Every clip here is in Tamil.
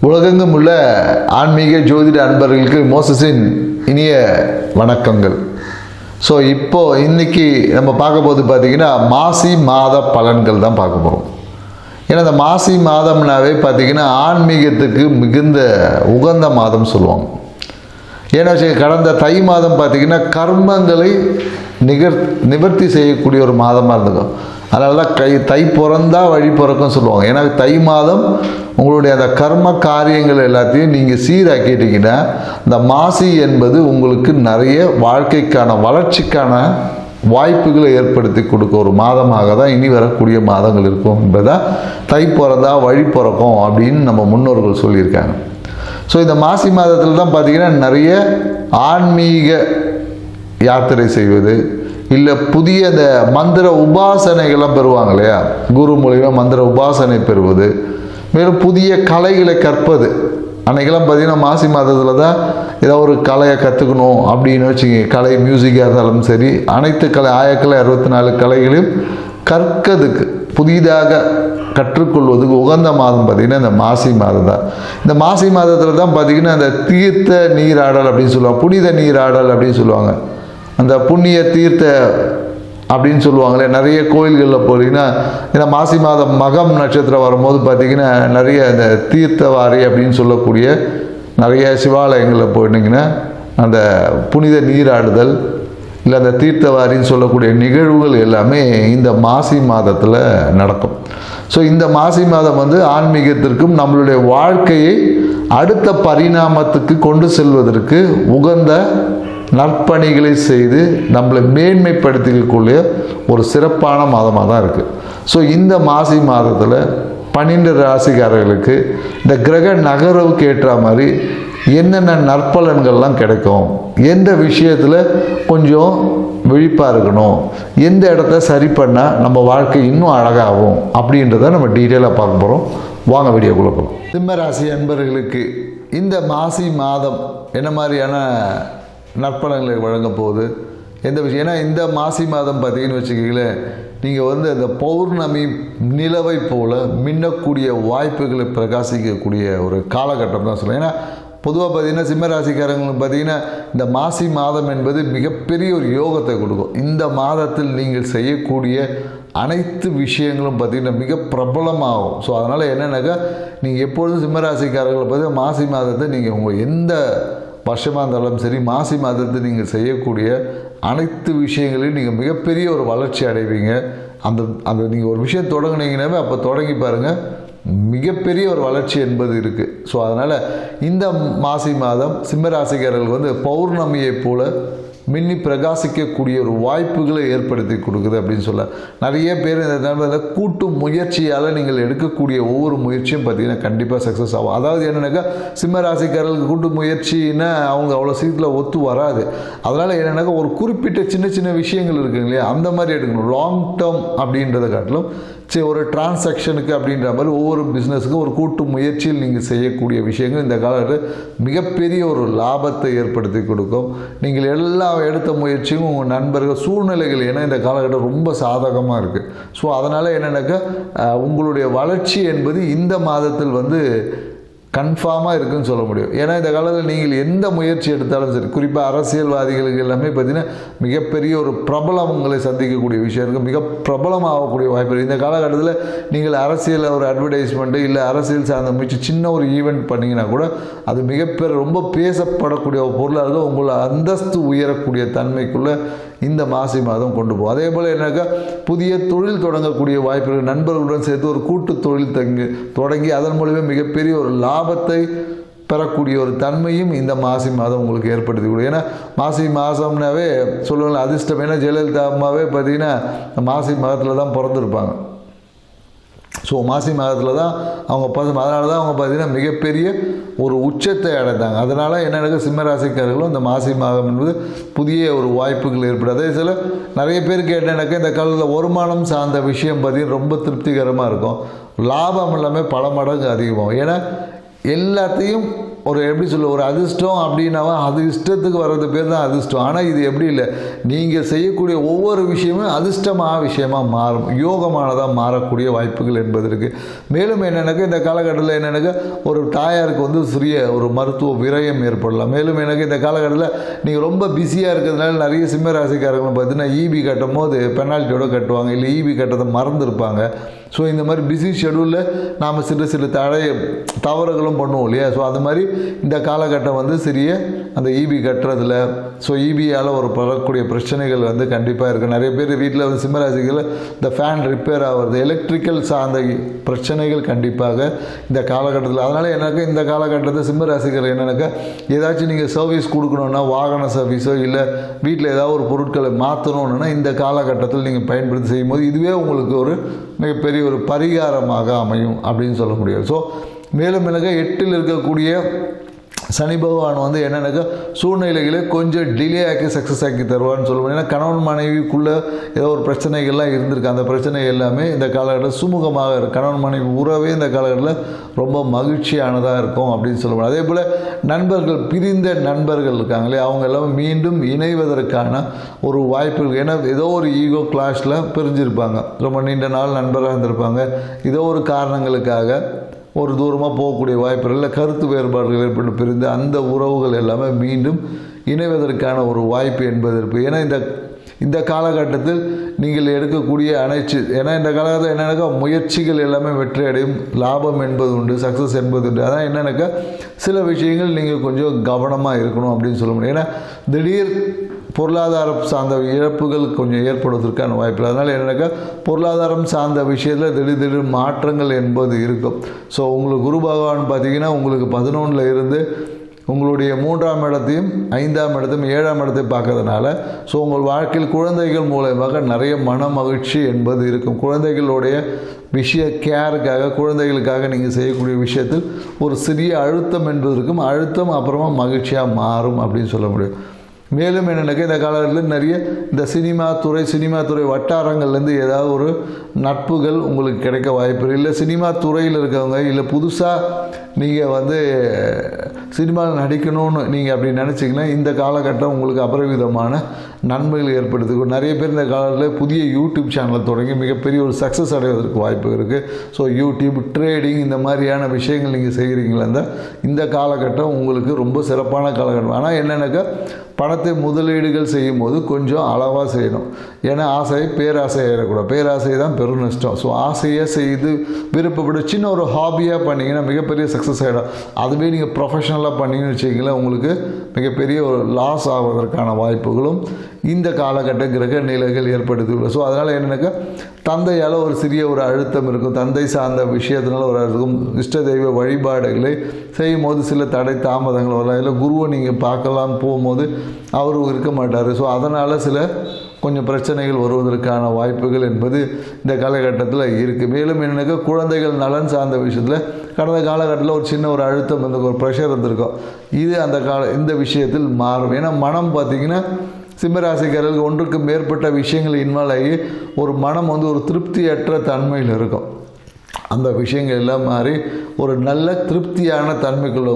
உலகெங்கும் உள்ள ஆன்மீக ஜோதிட அன்பர்களுக்கு மோசஸின் இனிய வணக்கங்கள். ஸோ இன்னைக்கு நம்ம பார்க்க போது பார்த்திங்கன்னா மாசி மாத பலன்கள் தான் பார்க்க போகிறோம். ஏன்னா இந்த மாசி மாதம்னாவே பார்த்திங்கன்னா ஆன்மீகத்துக்கு மிகுந்த உகந்த மாதம் சொல்லுவாங்க. ஏன்னா கடந்த தை மாதம் பார்த்திங்கன்னா கர்மங்களை நிவர்த்தி செய்யக்கூடிய ஒரு மாதமாக இருந்துக்கும். அதனால தான் தை பிறந்தா வழி பிறக்கும் சொல்லுவாங்க. ஏன்னா தை மாதம் உங்களுடைய அந்த கர்ம காரியங்கள் எல்லாத்தையும் நீங்கள் சீராக்கிட்டீங்கன்னா இந்த மாசி என்பது உங்களுக்கு நிறைய வாழ்க்கைக்கான வளர்ச்சிக்கான வாய்ப்புகளை ஏற்படுத்தி கொடுக்க ஒரு மாதமாக தான் இனி வரக்கூடிய மாதங்கள் இருக்கும் என்பதை தை பிறந்தா வழி பிறக்கும் அப்படின்னு நம்ம முன்னோர்கள் சொல்லியிருக்காங்க. ஸோ இந்த மாசி மாதத்தில் தான் பார்த்திங்கன்னா நிறைய ஆன்மீக யாத்திரை செய்வது, இல்லை புதிய அந்த மந்திர உபாசனைகள்லாம் பெறுவாங்க இல்லையா, குரு மூலிமா மந்திர உபாசனை பெறுவது, மேலும் புதிய கலைகளை கற்பது. அன்றைக்கெல்லாம் பார்த்திங்கன்னா மாசி மாதத்தில் தான் ஏதோ ஒரு கலையை கற்றுக்கணும் அப்படின்னு வச்சுங்க. கலை மியூசிக்காக இருந்தாலும் சரி, அனைத்து கலை ஆயக்கலை 64 கலைகளையும் கற்கிறதுக்கு புதிதாக கற்றுக்கொள்வதுக்கு உகந்த மாதம் பார்த்திங்கன்னா இந்த மாசி மாதம் தான். இந்த மாசி மாதத்தில் தான் பார்த்திங்கன்னா அந்த தீர்த்த நீராடல் அப்படின்னு சொல்லுவாங்க, புனித நீராடல் அப்படின்னு சொல்லுவாங்க. அந்த புண்ணிய தீர்த்த அப்படின்னு சொல்லுவாங்களே, நிறைய கோயில்களில் போகிறீங்கன்னா ஏன்னா மாசி மாதம் மகம் நட்சத்திரம் வரும்போது பார்த்திங்கன்னா நிறைய அந்த தீர்த்தவாரி அப்படின்னு சொல்லக்கூடிய நிறைய சிவாலயங்களில் போயிட்டீங்கன்னா அந்த புனித நீராடுதல் இல்லை அந்த தீர்த்தவாரின்னு சொல்லக்கூடிய நிகழ்வுகள் எல்லாமே இந்த மாசி மாதத்தில் நடக்கும். ஸோ இந்த மாசி மாதம் ஆன்மீகத்திற்கும் நம்மளுடைய வாழ்க்கையை அடுத்த பரிணாமத்துக்கு கொண்டு செல்வதற்கு உகந்த நற்பணிகளை செய்து நம்மளை மேன்மைப்படுத்திக்கக்கூடிய ஒரு சிறப்பான மாதமாக தான் இருக்குது. ஸோ இந்த மாசி மாதத்தில் 12 ராசிக்காரர்களுக்கு இந்த கிரக நகர்வுக்கு ஏற்ற மாதிரி என்னென்ன நற்பலன்கள்லாம் கிடைக்கும், எந்த விஷயத்தில் கொஞ்சம் விழிப்பாக இருக்கணும், எந்த இடத்த சரி பண்ணால் நம்ம வாழ்க்கை இன்னும் அழகாகும் அப்படின்றத நம்ம டீட்டெயிலாக பார்க்க போகிறோம். வாங்க வீடியோக்குள்ளே போகலாம். சிம்ம ராசி அன்பர்களுக்கு இந்த மாசி மாதம் என்ன மாதிரியான நற்பலன்களை வழங்க போகுது, எந்த விஷயம்? ஏன்னா இந்த மாசி மாதம் பார்த்தீங்கன்னு வச்சுக்கீங்களேன், நீங்கள் அந்த பௌர்ணமி நிலவை போல் மின்னக்கூடிய வாய்ப்புகளை பிரகாசிக்கக்கூடிய ஒரு காலகட்டம் தான் சொல்லுவேன். ஏன்னா பொதுவாக பார்த்தீங்கன்னா சிம்ம ராசிக்காரங்களுக்கு பார்த்தீங்கன்னா இந்த மாசி மாதம் என்பது மிகப்பெரிய ஒரு யோகத்தை கொடுக்கும். இந்த மாதத்தில் நீங்கள் செய்யக்கூடிய அனைத்து விஷயங்களும் பார்த்திங்கன்னா மிக பிரபலமாகும். ஸோ அதனால் என்னென்னாக்கா நீங்கள் எப்பொழுதும் சிம்மராசிக்காரர்களை பார்த்தீங்கன்னா மாசி மாதத்தை நீங்கள் உங்கள் எந்த வருஷமாக இருந்தாலும் சரி, மாசி மாதத்தை நீங்கள் செய்யக்கூடிய அனைத்து விஷயங்களையும் நீங்கள் மிகப்பெரிய ஒரு வளர்ச்சி அடைவீங்க. அந்த நீங்கள் ஒரு விஷயம் தொடங்குனீங்கன்னாவே அப்போ தொடங்கி பாருங்கள், மிகப்பெரிய ஒரு வளர்ச்சி என்பது இருக்குது. ஸோ அதனால் இந்த மாசி மாதம் சிம்மராசிக்காரர்களுக்கு பௌர்ணமியை போல மின்னி பிரகாசிக்கக்கூடிய ஒரு வாய்ப்புகளை ஏற்படுத்தி கொடுக்குது அப்படின்னு சொல்ல. நிறைய பேர் இந்த நேரத்தில் கூட்டு முயற்சியால் நீங்கள் எடுக்கக்கூடிய ஒவ்வொரு முயற்சியும் பார்த்திங்கன்னா கண்டிப்பாக சக்ஸஸ் ஆகும். அதாவது என்னென்னாக்கா சிம்ம ராசிக்காரர்களுக்கு கூட்டு முயற்சின்னா அவங்க அவ்வளோ சீக்கிரத்தில் ஒத்து வராது. அதனால் என்னென்னாக்கா ஒரு குறிப்பிட்ட சின்ன சின்ன விஷயங்கள் இருக்குங்க இல்லையா, அந்த மாதிரி எடுக்கணும். லாங் டேர்ம் அப்படின்றத காட்டிலும் சரி ஒரு டிரான்சாக்ஷனுக்கு அப்படின்ற மாதிரி ஒவ்வொரு பிஸ்னஸுக்கும் ஒரு கூட்டு முயற்சியில் நீங்கள் செய்யக்கூடிய விஷயங்கள் இந்த காலத்தில் மிகப்பெரிய ஒரு லாபத்தை ஏற்படுத்தி கொடுக்கும். நீங்கள் எல்லா எடுத்த முயற்சியும் உங்கள் நண்பர்கள் சூழ்நிலைகள் ஏன்னா இந்த காலகட்டம் ரொம்ப சாதகமாக இருக்குது. ஸோ அதனால் என்னென்னாக்கா உங்களுடைய வளர்ச்சி என்பது இந்த மாதத்தில் கன்ஃபார்மாக இருக்குதுன்னு சொல்ல முடியும். ஏன்னா இந்த காலத்தில் நீங்கள் எந்த முயற்சி எடுத்தாலும் சரி, குறிப்பாக அரசியல்வாதிகளுக்கு எல்லாமே பார்த்திங்கன்னா மிகப்பெரிய ஒரு பிரபலங்களை சந்திக்கக்கூடிய விஷயம் இருக்குது, மிக பிரபலமாகக்கூடிய வாய்ப்பு இருக்குது. இந்த காலகட்டத்தில் நீங்கள் அரசியலில் ஒரு அட்வர்டைஸ்மெண்ட்டு இல்லை அரசியல் சார்ந்த முயற்சி சின்ன ஒரு ஈவெண்ட் பண்ணிங்கன்னா கூட அது மிகப்பெரிய ரொம்ப பேசப்படக்கூடிய ஒரு பொருளாக இருக்கும். உங்களை அந்தஸ்து உயரக்கூடிய தன்மைக்குள்ளே இந்த மாசி மாதம் கொண்டு போகும். அதே போல் என்னக்கா புதிய தொழில் தொடங்கக்கூடிய வாய்ப்புகள், நண்பர்களுடன் சேர்த்து ஒரு கூட்டு தொழில் தொடங்கி அதன் மூலமே மிகப்பெரிய ஒரு லாபத்தை பெறக்கூடிய ஒரு தன்மையும் இந்த மாசி மாதம் உங்களுக்கு ஏற்படுத்தி கொடுக்கும். ஏன்னா மாசி மாதம்னாவே சொல்லுவாங்க அதிர்ஷ்டம். ஏன்னா ஜெயலலிதா அம்மாவே பார்த்திங்கன்னா மாசி மாதத்தில் தான் பிறந்திருப்பாங்க. ஸோ மாசி மாதத்தில் தான் அவங்க அதனால தான் அவங்க பார்த்திங்கன்னா மிகப்பெரிய ஒரு உச்சத்தை அடைந்தாங்க. அதனால் என்னென்ன சிம்மராசிக்காரர்களும் இந்த மாசி மாதம் என்பது புதிய ஒரு வாய்ப்புகள் ஏற்படும். அதே சில நிறைய பேருக்கு என்னென்னாக்கா இந்த காலத்தில் வருமானம் சார்ந்த விஷயம் பார்த்திங்கன்னா ரொம்ப திருப்திகரமாக இருக்கும், லாபம் எல்லாமே பல மடங்கு அதிகமாகும். ஏன்னா எல்லாத்தையும் ஒரு எப்படி சொல்ல ஒரு அதிர்ஷ்டம் அப்படின்னாவா அது இஷ்டத்துக்கு வர்றது பேர் தான் அதிர்ஷ்டம். ஆனால் இது எப்படி இல்லை, நீங்கள் செய்யக்கூடிய ஒவ்வொரு விஷயமும் அதிர்ஷ்டமான விஷயமாக மாறும், யோகமானதாக மாறக்கூடிய வாய்ப்புகள் என்பது இருக்குது. மேலும் என்னென்னாக்கா இந்த காலகட்டத்தில் என்னென்னாக்கா ஒரு தாயாருக்கு வந்து சிறிய ஒரு மருத்துவ விரயம் ஏற்படலாம். மேலும் எனக்கு இந்த காலகட்டத்தில் நீங்கள் ரொம்ப பிஸியாக இருக்கிறதுனால நிறைய சிம்ம ராசிக்காரங்களும் பார்த்தீங்கன்னா ஈபி கட்டும் போது பெனால்ட்டியோடு கட்டுவாங்க, இல்லை ஈபி கட்டத்தை மறந்துருப்பாங்க. ஸோ இந்த மாதிரி பிஸி ஷெடியூலில் நாம் சில தவறுகளும் பண்ணுவோம் இல்லையா. ஸோ அது மாதிரி இந்த காலகட்டம் வந்து சிறிய அந்த ஈபி கட்டுறதுல, ஸோ ஈபியால் ஒரு படக்கூடிய பிரச்சனைகள் வந்து கண்டிப்பாக இருக்குது. நிறைய பேர் வீட்டில் வந்து சிம்மராசிகளில் இந்த ஃபேன் ரிப்பேர் ஆகிறது, எலக்ட்ரிக்கல் சார்ந்த பிரச்சனைகள் கண்டிப்பாக இந்த காலகட்டத்தில். அதனால் எனக்கு இந்த காலகட்டத்தில் சிம்மராசிகள் என்னென்னாக்கா ஏதாச்சும் நீங்கள் சர்வீஸ் கொடுக்கணுன்னா, வாகன சர்வீஸோ இல்லை வீட்டில் ஏதாவது ஒரு பொருட்களை மாற்றணுன்னா இந்த காலகட்டத்தில் நீங்கள் பயன்படுத்தி செய்யும்போது இதுவே உங்களுக்கு ஒரு மிகப்பெரிய ஒரு பரிகாரமாக அமையும் அப்படின்னு சொல்ல முடியாது. ஸோ மேலும் எனக்கு 8ல் இருக்கக்கூடிய சனி பகவான் வந்து என்னென்னாக்கா சூழ்நிலைகளை கொஞ்சம் டிலே ஆக்கி சக்ஸஸ் ஆக்கி தருவான்னு சொல்லுவோம். ஏன்னா கணவன் மனைவிக்குள்ளே ஏதோ ஒரு பிரச்சனைகள்லாம் இருந்திருக்கு, அந்த பிரச்சனை எல்லாமே இந்த காலகட்டத்தில் சுமூகமாக இருக்கும். கணவன் மனைவி உறவே இந்த காலகட்டத்தில் ரொம்ப மகிழ்ச்சியானதாக இருக்கும் அப்படின்னு சொல்லுவோம். அதே போல் நண்பர்கள், பிரிந்த நண்பர்கள் இருக்காங்களே, அவங்க எல்லாமே மீண்டும் இணைவதற்கான ஒரு வாய்ப்புகள். ஏன்னா ஏதோ ஒரு ஈகோ கிளாஷில் பிரிஞ்சிருப்பாங்க, ரொம்ப நீண்ட நாள் நண்பராக இருந்திருப்பாங்க, ஏதோ ஒரு காரணங்களுக்காக ஒரு தூரமாக போகக்கூடிய வாய்ப்புகள், இல்லை கருத்து வேறுபாடுகள் ஏற்பட்டு பிரிந்து அந்த உறவுகள் எல்லாமே மீண்டும் இணைவதற்கான ஒரு வாய்ப்பு என்பது இருக்குது. ஏன்னா இந்த காலகட்டத்தில் நீங்கள் எடுக்கக்கூடிய ஏன்னா இந்த காலகட்டத்தில் என்னென்னாக்கா முயற்சிகள் எல்லாமே வெற்றி அடையும், லாபம் என்பது உண்டு, சக்ஸஸ் என்பது உண்டு. அதான் என்னென்னாக்கா சில விஷயங்கள் நீங்கள் கொஞ்சம் கவனமாக இருக்கணும் அப்படின்னு சொல்ல முடியும். ஏன்னா திடீர் பொருளாதாரம் சார்ந்த இழப்புகள் கொஞ்சம் ஏற்படுவதற்கான வாய்ப்பு. அதனால் என்னென்னாக்கா பொருளாதாரம் சார்ந்த விஷயத்தில் திடீர் மாற்றங்கள் என்பது இருக்கும். ஸோ உங்களுக்கு குரு பகவான் பார்த்திங்கன்னா உங்களுக்கு 11ல் இருந்து உங்களுடைய 3ஆம் இடத்தையும் 5ஆம் இடத்தையும் 7ஆம் இடத்தையும் பார்க்கறதுனால ஸோ உங்கள் வாழ்க்கையில் குழந்தைகள் மூலமாக நிறைய மன மகிழ்ச்சி என்பது இருக்கும். குழந்தைகளுடைய கேருக்காக, குழந்தைகளுக்காக நீங்கள் செய்யக்கூடிய விஷயத்தில் ஒரு சிறிய அழுத்தம் என்பது இருக்கும். அழுத்தம் அப்புறமா மகிழ்ச்சியாக மாறும் அப்படின்னு சொல்ல முடியும். மேலும் என்னென்னாக்கா இந்த காலகட்டத்தில் நிறைய இந்த சினிமா துறை வட்டாரங்கள்லேருந்து ஏதாவது ஒரு நட்புகள் உங்களுக்கு கிடைக்க வாய்ப்பு இல்லை. சினிமா துறையில் இருக்கவங்க, இல்லை புதுசாக நீங்கள் வந்து சினிமாவில் நடிக்கணும்னு நீங்கள் அப்படி நினச்சிங்கன்னா இந்த காலகட்டம் உங்களுக்கு அபரிவிதமான நன்மைகள் ஏற்படுத்துக்கும். நிறைய பேர் இந்த காலத்தில் புதிய யூடியூப் சேனல் தொடங்கி மிகப்பெரிய ஒரு சக்ஸஸ் அடைவதற்கு வாய்ப்பு இருக்குது. ஸோ யூடியூப், ட்ரேடிங் இந்த மாதிரியான விஷயங்கள் நீங்கள் செய்கிறீங்களா இந்த காலகட்டம் உங்களுக்கு ரொம்ப சிறப்பான காலகட்டம். ஆனால் என்னென்னாக்கா பணத்தை முதலீடுகள் செய்யும் போது கொஞ்சம் அளவாக செய்யணும். ஏன்னா பேராசை ஆகிடக்கூடாது. பேராசை தான் பெரும் நஷ்டம். ஸோ ஆசையாக செய்து விருப்பப்பட்டு சின்ன ஒரு ஹாபியாக பண்ணிங்கன்னா மிகப்பெரிய சக்ஸஸ் ஆகிடும். அதுவே நீங்கள் ப்ரொஃபஷனலாக பண்ணிங்கன்னு வச்சிங்களேன், உங்களுக்கு மிகப்பெரிய ஒரு லாஸ் ஆவதற்கான வாய்ப்புகளும் இந்த காலகட்ட கிரக நிலைகள் ஏற்படுத்தியுள்ளது. ஸோ அதனால் என்னென்னாக்கா தந்தையால் ஒரு சிறிய ஒரு அழுத்தம் இருக்கும், தந்தை சார்ந்த விஷயத்தினால ஒரு அழுத்தம். இஷ்ட தெய்வ வழிபாடுகளை செய்யும் போது சில தடை தாமதங்கள் வரலாம். இல்லை குருவை நீங்கள் பார்க்கலான்னு போகும்போது அவரும் இருக்க மாட்டார். ஸோ அதனால் சில கொஞ்சம் பிரச்சனைகள் வருவதற்கான வாய்ப்புகள் என்பது இந்த காலகட்டத்தில் இருக்குது. மேலும் என்னென்னாக்கா குழந்தைகள் நலன் சார்ந்த விஷயத்தில் கடந்த காலகட்டத்தில் ஒரு சின்ன ஒரு அழுத்தம் ஒரு ப்ரெஷர் இருந்திருக்கும். இது இந்த விஷயத்தில் மாறும். ஏன்னா மனம் பார்த்திங்கன்னா சிம்மராசிக்காரர்களுக்கு ஒன்றுக்கு மேற்பட்ட விஷயங்கள் இன்வால்வ் ஆகி ஒரு மனம் வந்து ஒரு திருப்தியற்ற தன்மையில் இருக்கும். அந்த விஷயங்கள் எல்லாம் மாறி ஒரு நல்ல திருப்தியான தன்மைக்குள்ள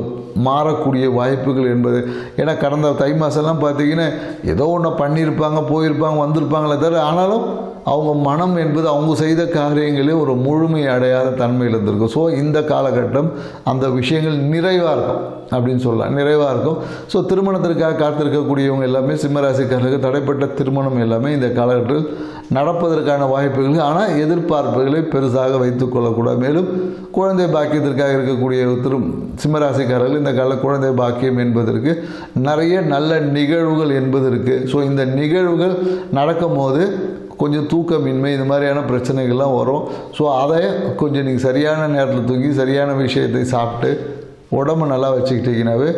மாறக்கூடிய வாய்ப்புகள் என்பது. ஏன்னா கடந்த தை மாதம்லாம் பார்த்திங்கன்னா ஏதோ ஒன்று பண்ணியிருப்பாங்க, போயிருப்பாங்க, வந்திருப்பாங்களே தவிர ஆனாலும் அவங்க மனம் என்பது அவங்க செய்த காரியங்களே ஒரு முழுமை அடையாத தன்மையில் இருந்திருக்கும். ஸோ இந்த காலகட்டம் அந்த விஷயங்கள் நிறைவாக இருக்கும் அப்படின்னு சொல்லலாம், நிறைவாக இருக்கும். ஸோ திருமணத்திற்காக காத்திருக்கக்கூடியவங்க எல்லாமே சிம்மராசிக்காரர்களுக்கு தடைப்பட்ட திருமணம் எல்லாமே இந்த காலகட்டத்தில் நடப்பதற்கான வாய்ப்புகள், ஆனால் எதிர்பார்ப்புகளை பெருசாக வைத்துக் கொள்ளக்கூடாது. மேலும் குழந்தை பாக்கியத்திற்காக இருக்கக்கூடிய சிம்மராசிக்காரர்கள் இந்த கால குழந்தை பாக்கியம் என்பதற்கு நிறைய நல்ல நிகழ்வுகள் என்பது இருக்குது. ஸோ இந்த நிகழ்வுகள் நடக்கும் போது கொஞ்சம் தூக்கமின்மை இந்த மாதிரியான பிரச்சனைகள்லாம் வரும். ஸோ அதை கொஞ்சம் நீங்கள் சரியான நேரத்தில் தூங்கி சரியான விஷயத்தை சாப்பிட்டு உடம்பு நல்லா வச்சுக்கிட்டீங்கன்னாவே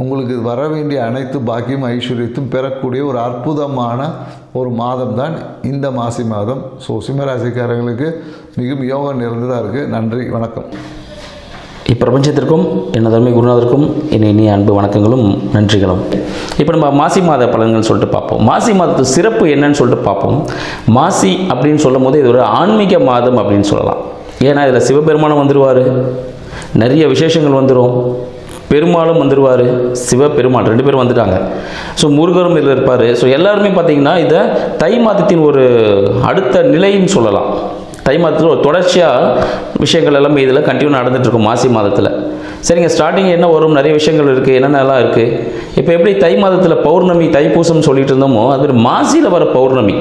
உங்களுக்கு வர வேண்டிய அனைத்து பாக்கியம் ஐஸ்வர்யத்தும் பெறக்கூடிய ஒரு அற்புதமான ஒரு மாதம் தான் இந்த மாசி மாதம். ஸோ சிம்மராசிக்காரர்களுக்கு மிகவும் யோகம் நிறைந்ததாக இருக்குது. நன்றி, வணக்கம். இப்பிரபஞ்சத்திற்கும் எனதருமை குருநாதருக்கும் என் இனிய அன்பு வணக்கங்களும் நன்றிகளும். இப்போ நம்ம மாசி மாத பலன்கள் சொல்லிட்டு பார்ப்போம். மாசி மாதத்து சிறப்பு என்னன்னு சொல்லிட்டு பார்ப்போம். மாசி அப்படின்னு சொல்லும் போது இது ஒரு ஆன்மீக மாதம் அப்படின்னு சொல்லலாம். ஏன்னா இதில் சிவபெருமானம் வந்துடுவார், நிறைய விசேஷங்கள் வந்துடும், பெருமாளும் வந்துடுவார், சிவபெருமாள் 2 பேரும் வந்துட்டாங்க. ஸோ முருகரும் இதில் இருப்பார். ஸோ எல்லாருமே பார்த்திங்கன்னா இதை தை மாதத்தின் ஒரு அடுத்த நிலைன்னு சொல்லலாம். தை மாதத்தில் ஒரு தொடர்ச்சியாக விஷயங்கள் எல்லாமே இதில் கண்டினியூ நடந்துகிட்ருக்கும் மாசி மாதத்தில். சரிங்க, ஸ்டார்டிங் என்ன வரும், நிறைய விஷயங்கள் இருக்குது, என்னென்னலாம் இருக்குது. இப்போ எப்படி தை மாதத்தில் பௌர்ணமி தைப்பூசம் சொல்லிட்டு இருந்தோமோ, அது மாசியில் வர பௌர்ணமி,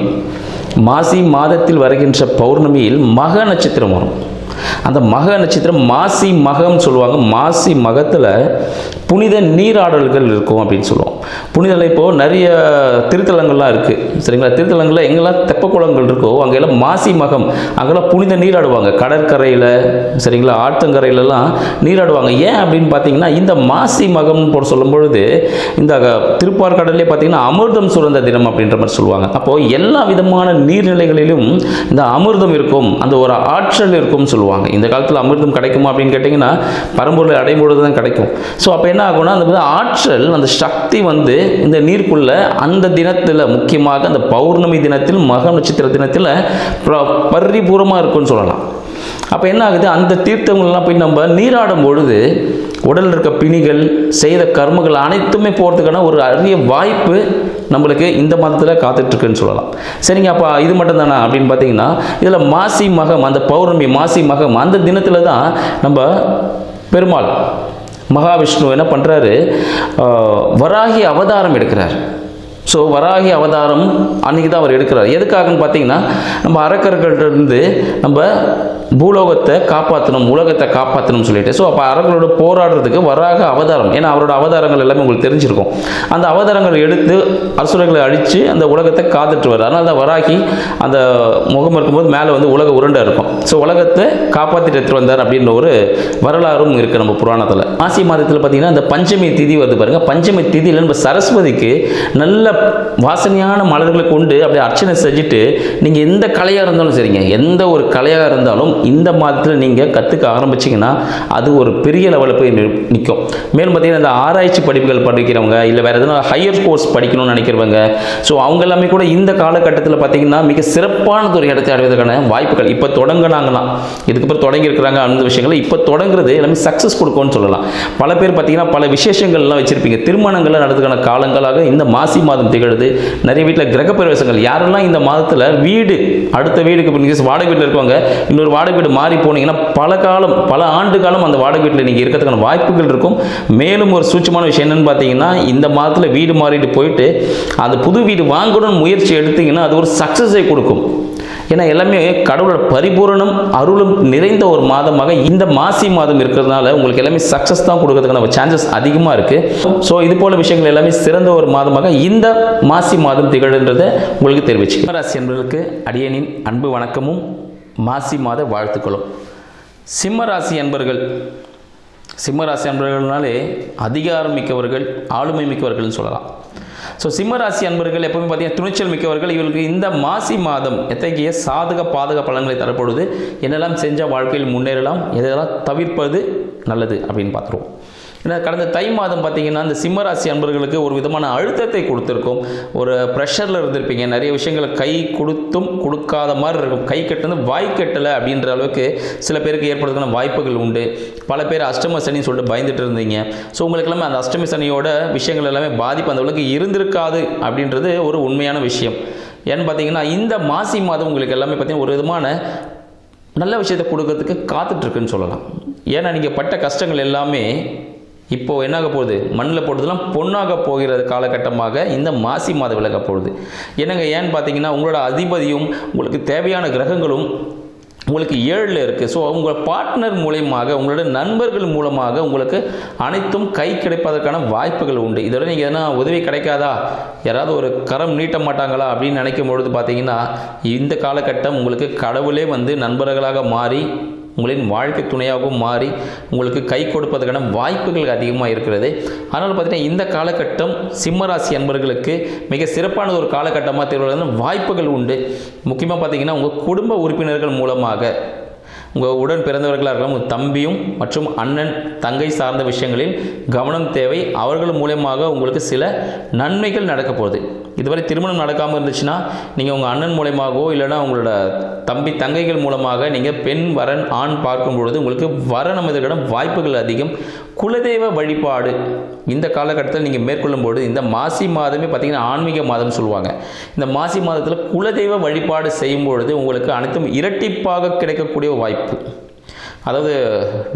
மாசி மாதத்தில் வருகின்ற பௌர்ணமியில் மக நட்சத்திரம் வரும். அந்த மக நட்சத்திரம் மாசி மகம் சொல்லுவாங்க. மாசி மகத்தில் புனித நீராடல்கள் இருக்கும் அப்படின்னு சொல்லுவோம். புனிதர்கள் இப்போது நிறைய திருத்தலங்கள்லாம் இருக்குது. சரிங்களா, திருத்தலங்களில் எங்கெல்லாம் தெப்ப குளங்கள் இருக்கோ அங்கெல்லாம் மாசி மகம், அங்கெல்லாம் புனித நீராடுவாங்க. கடற்கரையில், சரிங்களா, ஆற்றங்கரையிலலாம் நீராடுவாங்க. ஏன் அப்படின்னு பார்த்தீங்கன்னா, இந்த மாசி மகம்னு போட சொல்லும் பொழுது இந்த திருப்பார்கடல்லே பார்த்தீங்கன்னா அமிர்தம் சுரந்த தினம் அப்படின்ற மாதிரி சொல்லுவாங்க. அப்போது எல்லா விதமான நீர்நிலைகளிலும் இந்த அமிர்தம் இருக்கும், அந்த ஒரு ஆற்றல் இருக்கும்னு சொல்லுவாங்க. இந்த காலத்தில் அமிர்தம் கிடைக்குமா அப்படின்னு கேட்டிங்கன்னா பரம்பொருளை அடையும் பொழுது தான் கிடைக்கும். ஸோ அப்போ என்ன ஆகும்னா, அந்த ஆற்றல், அந்த சக்தி வந்து இந்த நீருக்குள்ள அந்த தினத்தில், முக்கியமாக அந்த பௌர்ணமி தினத்தில், மக நட்சத்திர தினத்தில் பரிபூர்ணமாக இருக்கும்னு சொல்லலாம். அப்போ என்ன ஆகுது, அந்த தீர்த்தங்கள்லாம் போய் நம்ம நீராடும் பொழுது உடலில் இருக்க பிணிகள், செய்த கர்மங்கள் அனைத்துமே போகிறதுக்கான ஒரு அரிய வாய்ப்பு நம்மளுக்கு இந்த மாதத்தில் காத்துட்ருக்குன்னு சொல்லலாம். சரிங்க, அப்போ இது மட்டும் தானே அப்படின்னு பார்த்தீங்கன்னா, இதில் மாசி மகம், அந்த பௌர்ணமி மாசி மகம் அந்த தினத்தில் தான் நம்ம பெருமாள் மகாவிஷ்ணு என்ன பண்ணுறாரு, வராகி அவதாரம் எடுக்கிறார். ஸோ வராகி அவதாரம் அன்றைக்கி தான் அவர் எடுக்கிறார். எதுக்காகன்னு பார்த்தீங்கன்னா, நம்ம அரக்கர்கள்ட்ட நம்ம பூலோகத்தை காப்பாற்றணும், உலகத்தை காப்பாற்றணும்னு சொல்லிட்டு. ஸோ அப்போ அரக்கர்களோட போராடுறதுக்கு வராக அவதாரம், ஏன்னா அவரோட அவதாரங்கள் எல்லாமே உங்களுக்கு தெரிஞ்சிருக்கும். அந்த அவதாரங்கள் எடுத்து அசுரர்களை அழித்து அந்த உலகத்தை காத்துட்டுவார். அதனால தான் வராகி அந்த முகம் இருக்கும்போது மேலே வந்து உலக உருண்டை இருக்கும். ஸோ உலகத்தை காப்பாற்றிட்டு எடுத்துகிட்டு வந்தார் அப்படின்ற ஒரு வரலாறும் இருக்குது நம்ம புராணத்தில். மாசி மாதத்தில் பார்த்தீங்கன்னா இந்த பஞ்சமி திதி வருது பாருங்கள். பஞ்சமி திதியில் நம்ம சரஸ்வதிக்கு நல்ல வாசனையான மலர்களை கொண்டு அப்படியே அர்ச்சனை செஞ்சுட்டு, நீங்கள் எந்த கலையாக இருந்தாலும் சரிங்க, எந்த ஒரு கலையாக இருந்தாலும் இந்த மாதத்தில் நீங்கள் கற்றுக்க ஆரம்பிச்சிங்கன்னா அது ஒரு பெரிய லெவலில் போய் நிற்கும். மேலும் பார்த்தீங்கன்னா இந்த ஆராய்ச்சி படிப்புகள் படிக்கிறவங்க, இல்லை வேறு எதனா ஹையர் கோர்ஸ் படிக்கணும்னு நினைக்கிறவங்க, ஸோ அவங்க எல்லாமே கூட இந்த காலகட்டத்தில் பார்த்தீங்கன்னா மிக சிறப்பானது ஒரு இடத்தை அடைவதற்கான வாய்ப்புகள் இப்போ தொடங்கினாங்களாம். இதுக்கப்புறம் தொடங்கி இருக்கிறாங்க அந்த விஷயங்கள் இப்போ தொடங்குறது எல்லாமே சக்ஸஸ் கொடுக்கும்னு சொல்லலாம். பல பேர் பார்த்தீங்கன்னா பல விசேஷங்கள்லாம் வச்சுருப்பீங்க, திருமணங்கள்லாம் நடத்துக்கான காலங்களாக இந்த மாசி மாதம் திகழுது. நிறைய வீட்டில் கிரகப்பிரவேசங்கள், யாரெல்லாம் இந்த மாதத்தில் வீடு, அடுத்த வீடுக்கு வாடகை வீட்டில் இருக்கவங்க இன்னொரு வாடகை வீடு மாறி போனீங்கன்னா பல ஆண்டு காலம் அந்த வாடகை வீட்டில் நீங்கள் இருக்கிறதுக்கான வாய்ப்புகள் இருக்கும். மேலும் ஒரு சூட்சமான விஷயம் என்னன்னு பார்த்தீங்கன்னா, இந்த மாதத்தில் வீடு மாறிட்டு போயிட்டு அந்த புது வீடு வாங்கணும்னு முயற்சி எடுத்தீங்கன்னா அது ஒரு சக்ஸஸை கொடுக்கும். ஏன்னா எல்லாமே கடவுளோட பரிபூரணம் அருளும் நிறைந்த ஒரு மாதமாக இந்த மாசி மாதம் இருக்கிறதுனால உங்களுக்கு எல்லாமே சக்ஸஸ் தான் கொடுக்கறதுக்கான சான்சஸ் அதிகமாக இருக்குது. ஸோ இது போல விஷயங்கள் எல்லாமே சிறந்த ஒரு மாதமாக இந்த மாசி மாதம் திகழ்ன்றதை உங்களுக்கு தெரிவிச்சு. சிம்மராசி என்பவர்களுக்கு அடியனின் அன்பு வணக்கமும் மாசி மாத வாழ்த்துக்களும். சிம்மராசி அன்பர்கள்னாலே அதிகாரம் மிக்கவர்கள், ஆளுமை மிக்கவர்கள்னு சொல்லலாம். ஸோ சிம்மராசி அன்பர்கள் எப்பவுமே பார்த்தீங்கன்னா துணிச்சல் மிக்கவர்கள். இவர்களுக்கு இந்த மாசி மாதம் எத்தகைய சாதக பாதக பலன்களை தரப்படுவது, என்னெல்லாம் செஞ்சால் வாழ்க்கையில் முன்னேறலாம், எதெல்லாம் தவிர்ப்பது நல்லது அப்படின்னு பார்த்துருவோம். ஏன்னா கடந்த தை மாதம் பார்த்தீங்கன்னா இந்த சிம்மராசி அன்பர்களுக்கு ஒரு விதமான அழுத்தத்தை கொடுத்துருக்கும். ஒரு ப்ரெஷரில் இருந்திருப்பீங்க. நிறைய விஷயங்களை கை கொடுத்தும் கொடுக்காத மாதிரி இருக்கும். கை கட்டுறது வாய் கட்டலை அப்படின்ற அளவுக்கு சில பேருக்கு ஏற்படுறதுக்கான வாய்ப்புகள் உண்டு. பல பேர் அஷ்டம சனின்னு சொல்லிட்டு பயந்துட்டு இருந்தீங்க. ஸோ உங்களுக்கு எல்லாமே அந்த அஷ்டமி சனியோட விஷயங்கள் எல்லாமே பாதிப்பு அந்த அளவுக்கு இருந்திருக்காது அப்படின்றது ஒரு உண்மையான விஷயம். ஏன்னு பார்த்தீங்கன்னா இந்த மாசி மாதம் உங்களுக்கு எல்லாமே பார்த்தீங்கன்னா ஒரு விதமான நல்ல விஷயத்தை கொடுக்கறதுக்கு காத்துட்ருக்குன்னு சொல்லலாம். ஏன்னா நீங்கள் பட்ட கஷ்டங்கள் எல்லாமே இப்போது என்னாக போகுது, மண்ணில் போட்டதெல்லாம் பொண்ணாக போகிற காலகட்டமாக இந்த மாசி மாதம் விலக போகுது. ஏன்னு பார்த்தீங்கன்னா உங்களோட அதிபதியும் உங்களுக்கு தேவையான கிரகங்களும் உங்களுக்கு 7ல் இருக்குது. ஸோ உங்கள் பார்ட்னர் மூலமாக, உங்களோட நண்பர்கள் மூலமாக உங்களுக்கு அனைத்தும் கை கிடைப்பதற்கான வாய்ப்புகள் உண்டு. இதோட நீங்கள் எதனா உதவி கிடைக்காதா, யாராவது ஒரு கரம் நீட்ட மாட்டாங்களா அப்படின்னு நினைக்கும் பொழுது பார்த்தீங்கன்னா இந்த காலகட்டம் உங்களுக்கு கடவுளே வந்து நண்பர்களாக மாறி உங்களின் வாழ்க்கை துணையாகவும் மாறி உங்களுக்கு கை கொடுப்பதற்கான வாய்ப்புகள் அதிகமாக இருக்கிறது. அதனால் பார்த்தீங்கன்னா இந்த காலகட்டம் சிம்மராசி அன்பர்களுக்கு மிக சிறப்பான ஒரு காலகட்டமாக தேர்வதற்கான வாய்ப்புகள் உண்டு. முக்கியமாக பார்த்தீங்கன்னா உங்கள் குடும்ப உறுப்பினர்கள் மூலமாக உங்கள் உடன் பிறந்தவர்களாக இருக்கலாம், உங்கள் தம்பியும் மற்றும் அண்ணன் தங்கை சார்ந்த விஷயங்களில் கவனம் தேவை. அவர்கள் மூலமாக உங்களுக்கு சில நன்மைகள் நடக்க போகுது. இதுவரை திருமணம் நடக்காமல் இருந்துச்சுன்னா நீங்கள் உங்கள் அண்ணன் மூலமாகவோ இல்லைனா உங்களோட தம்பி தங்கைகள் மூலமாக நீங்கள் பெண் வரன் ஆண் பார்க்கும் பொழுது உங்களுக்கு வரன் அமைவதற்கான வாய்ப்புகள் அதிகம். குலதெய்வ வழிபாடு இந்த காலகட்டத்தில் நீங்கள் மேற்கொள்ளும்போது, இந்த மாசி மாதமே பார்த்திங்கன்னா ஆன்மீக மாதம் சொல்லுவாங்க. இந்த மாசி மாதத்தில் குலதெய்வ வழிபாடு செய்யும் பொழுது உங்களுக்கு அனைத்தும் இரட்டிப்பாக கிடைக்கக்கூடிய வாய்ப்பு, அதாவது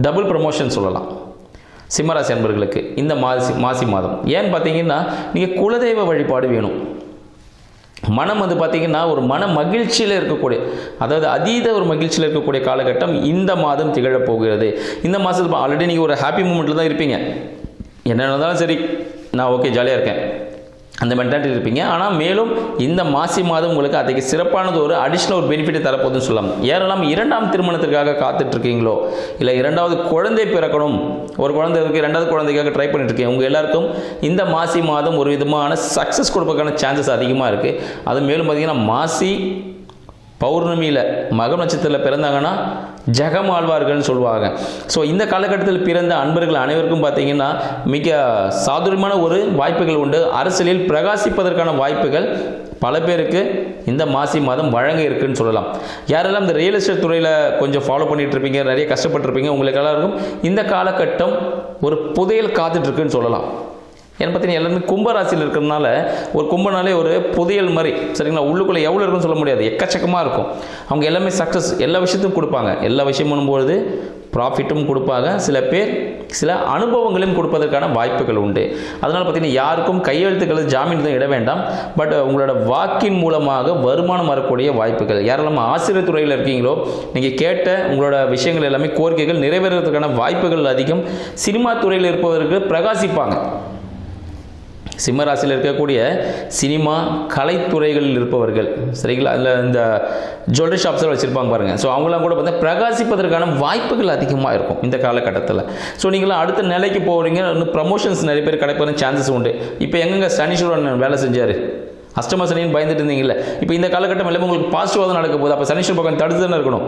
டபுள் ப்ரமோஷன் சொல்லலாம் சிம்மராசி அன்பர்களுக்கு இந்த மாசி மாதம். ஏன்னு பார்த்தீங்கன்னா நீங்கள் குலதெய்வ வழிபாடு வேணும். மனம் வந்து பார்த்திங்கன்னா ஒரு மன மகிழ்ச்சியில் இருக்கக்கூடிய, அதாவது அதீத ஒரு மகிழ்ச்சியில் இருக்கக்கூடிய காலகட்டம் இந்த மாதம் திகழப் போகிறது. இந்த மாதத்தில் ஆல்ரெடி நீங்கள் ஒரு ஹாப்பி மூமெண்ட்டில் தான் இருப்பீங்க. என்ன நடந்தாலும் சரி, நான் ஓகே ஜாலியாக இருக்கேன் அந்த மென்டாலிட்டி இருப்பீங்க. ஆனால் மேலும் இந்த மாசி மாதம் உங்களுக்கு அதுக்கு சிறப்பானது ஒரு அடிஷ்னல் ஒரு பெனிஃபிட்டை தரப்போகுதுன்னு சொல்லலாம். யாரெல்லாம் இரண்டாம் திருமணத்திற்காக காத்துட்ருக்கீங்களோ, இல்லை இரண்டாவது குழந்தை பிறக்கணும், ஒரு குழந்தை இருக்குது, ரெண்டாவது குழந்தைக்காக ட்ரை பண்ணிட்டுருக்கீங்க, உங்கள் எல்லாருக்கும் இந்த மாசி மாதம் ஒரு விதமான சக்ஸஸ் கொடுப்பதற்கான சான்சஸ் அதிகமாக இருக்குது. அது மேலும் பார்த்திங்கன்னா மாசி பௌர்ணமியில் மக நட்சத்திரத்தில் பிறந்தாங்கன்னா ஜெகம் ஆழ்வார்கள்னு சொல்லுவாங்க. ஸோ இந்த காலகட்டத்தில் பிறந்த அன்பர்கள் அனைவருக்கும் பார்த்திங்கன்னா மிக சாதுரியமான ஒரு வாய்ப்புகள் உண்டு. அரசியலில் பிரகாசிப்பதற்கான வாய்ப்புகள் பல பேருக்கு இந்த மாசி மாதம் வழங்க இருக்குன்னு சொல்லலாம். யாரெல்லாம் இந்த ரியல் எஸ்டேட் துறையில் கொஞ்சம் ஃபாலோ பண்ணிகிட்டு இருப்பீங்க, நிறைய கஷ்டப்பட்டுருப்பீங்க, உங்களுக்கு எல்லாருக்கும் இந்த காலகட்டம் ஒரு புதையல் காத்துட்ருக்குன்னு சொல்லலாம். ஏன்னு பார்த்தீங்கன்னா எல்லாருமே கும்பராசியில் இருக்கிறதுனால ஒரு கும்பனாலே ஒரு புதையல் மாதிரி, சரிங்களா, உள்ளுக்குள்ளே எவ்வளோ இருக்குன்னு சொல்ல முடியாது, எக்கச்சக்கமாக இருக்கும். அவங்க எல்லாமே சக்ஸஸ் எல்லா விஷயத்தையும் கொடுப்பாங்க, எல்லா விஷயம் பண்ணும்போது ப்ராஃபிட்டும் கொடுப்பாங்க. சில பேர் சில அனுபவங்களையும் கொடுப்பதற்கான வாய்ப்புகள் உண்டு. அதனால் பார்த்தீங்கன்னா யாருக்கும் கையெழுத்துக்கள் ஜாமீன் தான் இட வேண்டாம். பட் உங்களோட வாக்கின் மூலமாக வருமானம் வரக்கூடிய வாய்ப்புகள். யாரெல்லாம் ஆசிரியர் துறையில் இருக்கீங்களோ, நீங்கள் கேட்ட உங்களோட விஷயங்கள் எல்லாமே கோரிக்கைகள் நிறைவேறதுக்கான வாய்ப்புகள் அதிகம். சினிமா துறையில் இருப்பவர்கள் பிரகாசிப்பாங்க. சிம்மராசியில் இருக்கக்கூடிய சினிமா கலைத்துறைகளில் இருப்பவர்கள், சரிங்களா, அதில் இந்த ஜுவல்லரி ஷாப்ஸில் வச்சுருப்பாங்க பாருங்கள். ஸோ அவங்களாம் கூட பார்த்தா பிரகாசிப்பதற்கான வாய்ப்புகள் அதிகமாக இருக்கும் இந்த காலகட்டத்தில். ஸோ நீங்களாம் அடுத்த நிலைக்கு போகிறீங்க, இன்னும் ப்ரமோஷன்ஸ் நிறைய பேர் கிடைப்பதற்கு சான்சஸ் உண்டு. இப்போ எங்கெங்க சனீஸ்வரன் வேலை செஞ்சார், அஷ்டம சனின்னு பயந்துட்டு இருந்தீங்கல்ல, இப்போ இந்த காலகட்டம் எல்லாமே உங்களுக்கு பாசிட்டிவாக தான் நடக்க போகுது. அப்போ சனீஸ்வரன் பக்கம் தடுத்து தானே இருக்கணும்.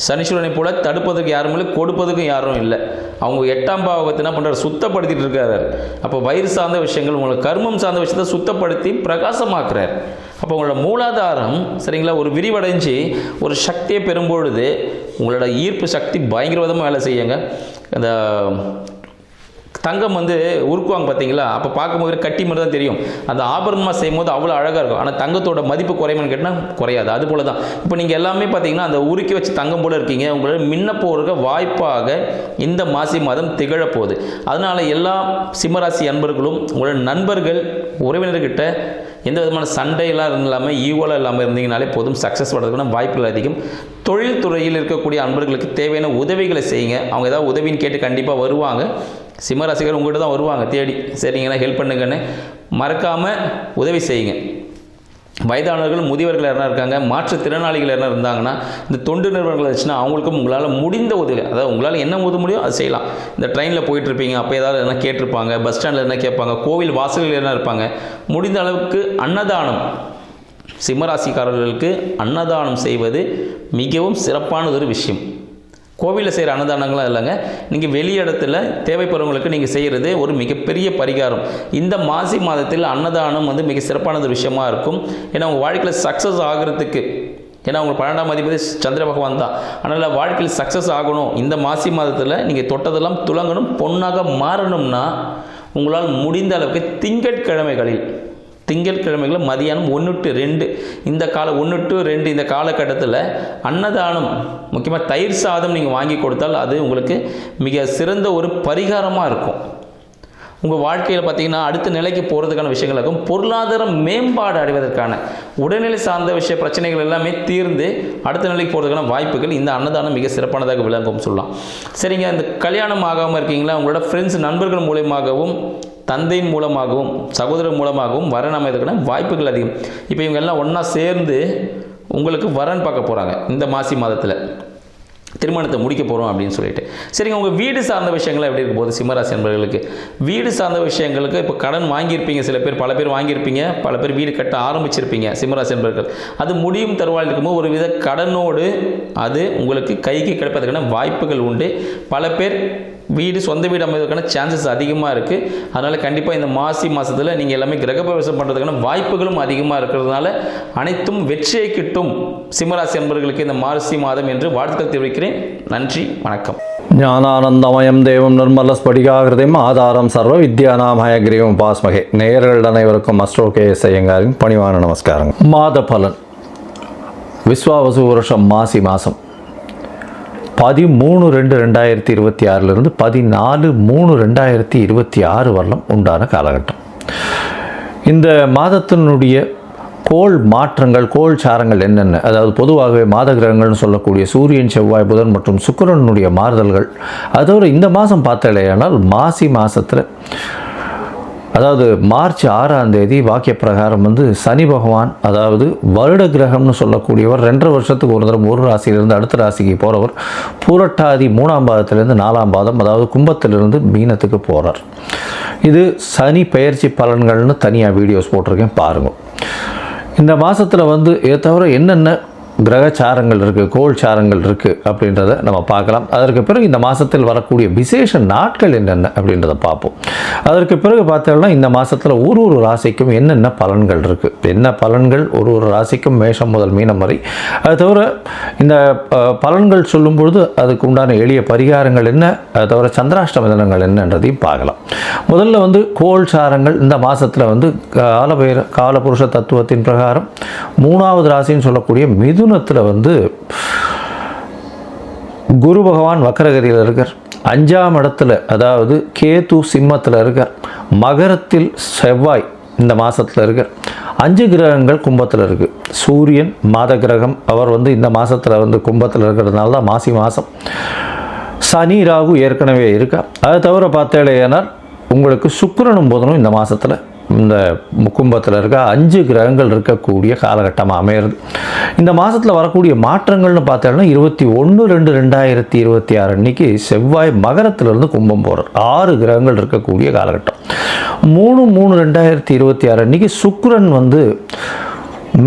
சனீஸ்வரனை போல தடுப்பதற்கு யாரும் இல்லை, கொடுப்பதற்கும் யாரும் இல்லை. அவங்க 8ஆம் பாவத்தை என்ன பண்ணுறாரு, சுத்தப்படுத்திட்டு இருக்காரு. அப்போ வயிறு சார்ந்த விஷயங்கள், உங்களுக்கு கர்மம் சார்ந்த விஷயத்தை சுத்தப்படுத்தி பிரகாசமாக்குறார். அப்போ உங்களோட மூலாதாரம், சரிங்களா, ஒரு விரிவடைஞ்சு ஒரு சக்தியை பெறும்பொழுது உங்களோட ஈர்ப்பு சக்தி பயங்கரவாதமாக வேலை செய்யுங்க. அந்த தங்கம் வந்து உருக்குவாங்க பார்த்தீங்களா, அப்போ பார்க்கும்போது கட்டி மாதிரி தான் தெரியும். அந்த ஆபரணமாக செய்யும் போது அவ்வளோ அழகாக இருக்கும். ஆனால் தங்கத்தோட மதிப்பு குறையுமான்னு கேட்டால் குறையாது. அது போல தான் இப்போ நீங்கள் எல்லாமே பார்த்தீங்கன்னா அந்த உருக்கி வச்சு தங்கம் போல இருக்கீங்க. உங்களோட மின்ன போகிற வாய்ப்பாக இந்த மாசி மாதம் திகழப்போகுது. அதனால் எல்லா சிம்மராசி அன்பர்களும் உங்களோட நண்பர்கள் உறவினர்கிட்ட எந்த விதமான சண்டையெல்லாம் இல்லாமல் ஈவோலாம் இல்லாமல் இருந்தீங்கனாலே போதும், சக்ஸஸ் பண்ணுறதுக்கான வாய்ப்புகள் அதிகம். தொழில் துறையில் இருக்கக்கூடிய அன்பர்களுக்கு தேவையான உதவிகளை செய்யுங்க. அவங்க ஏதாவது உதவின்னு கேட்டு கண்டிப்பாக வருவாங்க. சிம்மராசிகர் உங்கள்கிட்ட தான் வருவாங்க தேடி, சரிங்களா, ஹெல்ப் பண்ணுங்கன்னு மறக்காமல் உதவி செய்யுங்க. வயதானவர்கள், முதியவர்கள் யாரா இருக்காங்க, மாற்றுத்திறனாளிகள் யாரா இருந்தாங்கன்னா இந்த தொண்டு நிறுவனங்கள் வச்சுன்னா அவங்களுக்கும் உங்களால் முடிந்த உதவி, அதாவது உங்களால் என்ன உதவ முடியும் அது செய்யலாம். இந்த ட்ரெயினில் போயிட்டுருப்பீங்க, அப்போ ஏதாவது என்ன கேட்டிருப்பாங்க, பஸ் ஸ்டாண்டில் என்ன கேட்பாங்க, கோவில் வாசல்கள் என்ன இருப்பாங்க, முடிந்த அளவுக்கு அன்னதானம், சிம்மராசிக்காரர்களுக்கு அன்னதானம் செய்வது மிகவும் சிறப்பானதொரு விஷயம். கோவிலில் செய்கிற அன்னதானங்களாம் இல்லைங்க, நீங்கள் வெளி இடத்துல தேவைப்படுறவங்களுக்கு நீங்கள் செய்கிறது ஒரு மிகப்பெரிய பரிகாரம். இந்த மாசி மாதத்தில் அன்னதானம் வந்து மிக சிறப்பானது விஷயமா இருக்கும். ஏன்னா உங்கள் வாழ்க்கையில் சக்ஸஸ் ஆகிறதுக்கு, ஏன்னா உங்களுக்கு 12ஆம் அதிபதி சந்திர பகவான் தான். அதனால் வாழ்க்கையில் சக்ஸஸ் ஆகணும், இந்த மாசி மாதத்தில் நீங்கள் தொட்டதெல்லாம் துலங்கணும், பொன்னாக மாறணும்னா உங்களால் முடிந்த அளவுக்கு திங்கட்கிழமைகளில் மதியானம் 1 to 2 இந்த 1 to 2 இந்த காலகட்டத்தில் அன்னதானம், முக்கியமாக தயிர் சாதம் நீங்கள் வாங்கி கொடுத்தால் அது உங்களுக்கு மிக சிறந்த ஒரு பரிகாரமாக இருக்கும். உங்கள் வாழ்க்கையில் பார்த்தீங்கன்னா அடுத்த நிலைக்கு போகிறதுக்கான விஷயங்கள் இருக்கும். பொருளாதார மேம்பாடு அடைவதற்கான உடல்நிலை சார்ந்த பிரச்சனைகள் எல்லாமே தீர்ந்து அடுத்த நிலைக்கு போகிறதுக்கான வாய்ப்புகள் இந்த அன்னதானம் மிக சிறப்பானதாக விளங்கும் சொல்லலாம். சரிங்க, இந்த கல்யாணம் ஆகாமல் இருக்கீங்களா, உங்களோட ஃப்ரெண்ட்ஸ் நண்பர்கள் மூலமாகவும் தந்தையின் மூலமாகவும் சகோதரர் மூலமாகவும் வரன் அமைவதற்கான வாய்ப்புகள் அதிகம். இப்போ இவங்க எல்லாம் ஒன்றா சேர்ந்து உங்களுக்கு வரன் பார்க்க போகிறாங்க இந்த மாசி மாதத்தில். திருமணத்தை முடிக்க போகிறோம் அப்படின்னு சொல்லிட்டு. சரிங்க, உங்கள் வீடு சார்ந்த விஷயங்கள் எப்படி இருக்கும் போது சிம்மராசி என்பவர்களுக்கு வீடு சார்ந்த விஷயங்களுக்கு இப்போ கடன் வாங்கியிருப்பீங்க, சில பேர் பல பேர் வாங்கியிருப்பீங்க, பல பேர் வீடு கட்ட ஆரம்பிச்சிருப்பீங்க சிம்மராசி என்பவர்கள். அது முடியும் தருவாயில் இருக்கும்போது ஒரு வித கடனோடு அது உங்களுக்கு கைக்கு கிடைப்பதற்கான வாய்ப்புகள் உண்டு. பல பேர் வீடு சொந்த வீடு அமைவதற்கான சான்சஸ் அதிகமாக இருக்குது. அதனால் கண்டிப்பாக இந்த மாசி மாதத்தில் நீங்கள் எல்லாமே கிரகப்பிரவேசம் பண்ணுறதுக்கான வாய்ப்புகளும் அதிகமாக இருக்கிறதுனால அனைத்தும் வெற்றியை கிட்டும் சிம்மராசி அன்பர்களுக்கு இந்த மாசி மாதம் என்று வாழ்த்துக்கள் தெரிவிக்கிறேன். நன்றி, வணக்கம். ஞானானந்தமயம் தேவம் நிர்மல ஸ்படிகாகிருதம் ஆதாரம் சர்வ வித்யானாம் ஹயக்ரீவம் பாஸ்மகே. நேயர்கள் அனைவருக்கும் அஸ்ட்ரோ KS ஐயங்காரின் பணிவான நமஸ்காரங்கள். மாத பலன். விஸ்வாவசு வருஷம் மாசி மாதம் 13/2/2026 14/3/2026 வரலாம் உண்டான காலகட்டம். இந்த மாதத்தினுடைய கோள் மாற்றங்கள், கோள் சாரங்கள் என்னென்ன, அதாவது பொதுவாகவே மாத கிரகங்கள்னு சொல்லக்கூடிய சூரியன், செவ்வாய், புதன் மற்றும் சுக்கிரனுடைய மாறுதல்கள். அதோடு இந்த மாதம் பார்த்தாலேயானால் மாசி மாதத்தில், அதாவது மார்ச் 6ஆம் தேதி வாக்கிய பிரகாரம் சனி பகவான், அதாவது வருட கிரகம்னு சொல்லக்கூடியவர் 2.5 வருஷத்துக்கு ஒரு தரம் ஒரு ராசியிலிருந்து அடுத்த ராசிக்கு போகிறவர், பூரட்டாதி 3ஆம் பாதத்திலிருந்து 4ஆம் பாதம், அதாவது கும்பத்திலிருந்து மீனத்துக்கு போகிறார். இது சனி பெயர்ச்சி பலன்கள்னு தனியாக வீடியோஸ் போட்டிருக்கேன், பாருங்கள். இந்த மாதத்தில் இதை தவிர என்னென்ன கிரகச்சாரங்கள் இருக்குது, கோள் சாரங்கள் இருக்குது அப்படின்றத நம்ம பார்க்கலாம். அதற்கு பிறகு இந்த மாதத்தில் வரக்கூடிய விசேஷ நாட்கள் என்னென்ன அப்படின்றத பார்ப்போம். அதற்கு பிறகு பார்த்தோம்னா இந்த மாதத்தில் ஒரு ராசிக்கும் என்னென்ன பலன்கள் இருக்குது, என்ன பலன்கள் ஒரு ராசிக்கும் மேஷம் முதல் மீனம் வரை. அது தவிர இந்த பலன்கள் சொல்லும்பொழுது அதுக்கு உண்டான எளிய பரிகாரங்கள் என்ன, அது தவிர சந்திராஷ்டம தினங்கள் என்னன்றதையும் பார்க்கலாம். முதல்ல கோள் சாரங்கள் இந்த மாதத்தில் காலபுருஷ தத்துவத்தின் பிரகாரம் 3ஆவது ராசின்னு சொல்லக்கூடிய மிதுனத்தில் குரு பகவான் வக்கரகதியில் இருக்கார். 5ஆம் இடத்துல அதாவது கேது சிம்மத்தில் இருக்கார். மகரத்தில் செவ்வாய் இந்த மாதத்தில் இருக்கார். 5 கிரகங்கள் கும்பத்தில் இருக்குது. சூரியன் மாத கிரகம், அவர் இந்த மாதத்தில் கும்பத்தில் இருக்கிறதுனால தான் மாசி மாதம். சனி ராகு ஏற்கனவே இருக்கா. அதை தவிர பார்த்தேனால் உங்களுக்கு சுக்கிரனும் புதனும் இந்த மாதத்தில் இந்த கும்பத்தில் இருக்க 5 கிரகங்கள் இருக்கக்கூடிய காலகட்டமாக அமையிறது. இந்த மாதத்தில் வரக்கூடிய மாற்றங்கள்னு பார்த்தோம்னா 21/2/2026 அன்னைக்கு செவ்வாய் மகரத்திலிருந்து கும்பம் போகிறார். 6 கிரகங்கள் இருக்கக்கூடிய காலகட்டம். 3/3/2026 அன்னைக்கு சுக்கிரன்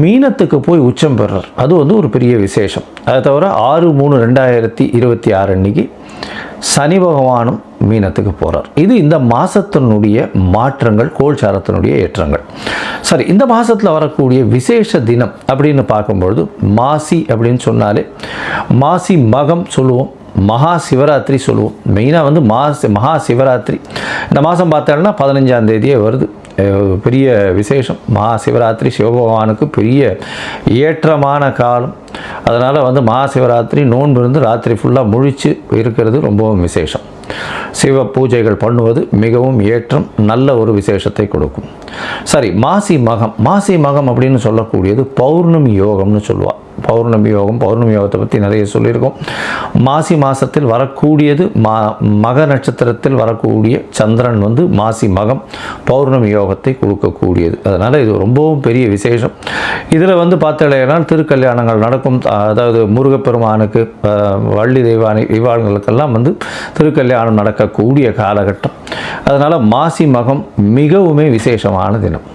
மீனத்துக்கு போய் உச்சம் பெறார். அது ஒரு பெரிய விசேஷம். அதை தவிர 6/3/2026 அன்னைக்கு சனி பகவானும் மீனத்துக்கு போகிறார். இது இந்த மாதத்தினுடைய மாற்றங்கள், கோள்சாரத்தினுடைய ஏற்றங்கள். சரி, இந்த மாதத்தில் வரக்கூடிய விசேஷ தினம் அப்படின்னு பார்க்கும்பொழுது மாசி அப்படின்னு சொன்னாலே மாசி மகம் சொல்லுவோம், மகா சிவராத்திரி சொல்லுவோம். மெயினாக மகா சிவராத்திரி இந்த மாதம் பார்த்தோம்னா 15ஆம் தேதியே வருது. பெரிய விசேஷம். மகா சிவராத்திரி சிவபகவானுக்கு பெரிய ஏற்றமான காலம். அதனால் மகா சிவராத்திரி நோன்பு இருந்து ராத்திரி ஃபுல்லாக முழிச்சு இருக்கிறது ரொம்பவும் விசேஷம். சிவ பூஜைகள் பண்ணுவது மிகவும் ஏற்றம், நல்ல ஒரு விசேஷத்தை கொடுக்கும். சரி, மாசி மகம் அப்படின்னு சொல்லக்கூடியது பௌர்ணமி யோகம்னு சொல்லுவாள். பௌர்ணமி யோகத்தை பற்றி நிறைய சொல்லியிருக்கோம். மாசி மாதத்தில் வரக்கூடியது மக நட்சத்திரத்தில் வரக்கூடிய சந்திரன் மாசி மகம் பௌர்ணமி யோகத்தை கொடுக்கக்கூடியது. அதனால் இது ரொம்பவும் பெரிய விசேஷம். இதில் பார்த்தீங்கன்னா திருக்கல்யாணங்கள் நடக்கும். அதாவது முருகப்பெருமானுக்கு, வள்ளி தெய்வானை இவாளுங்களுக்கெல்லாம் திருக்கல்யாணம் நடக்கக்கூடிய காலகட்டம். அதனால் மாசி மகம் மிகவுமே விசேஷமான தினம்.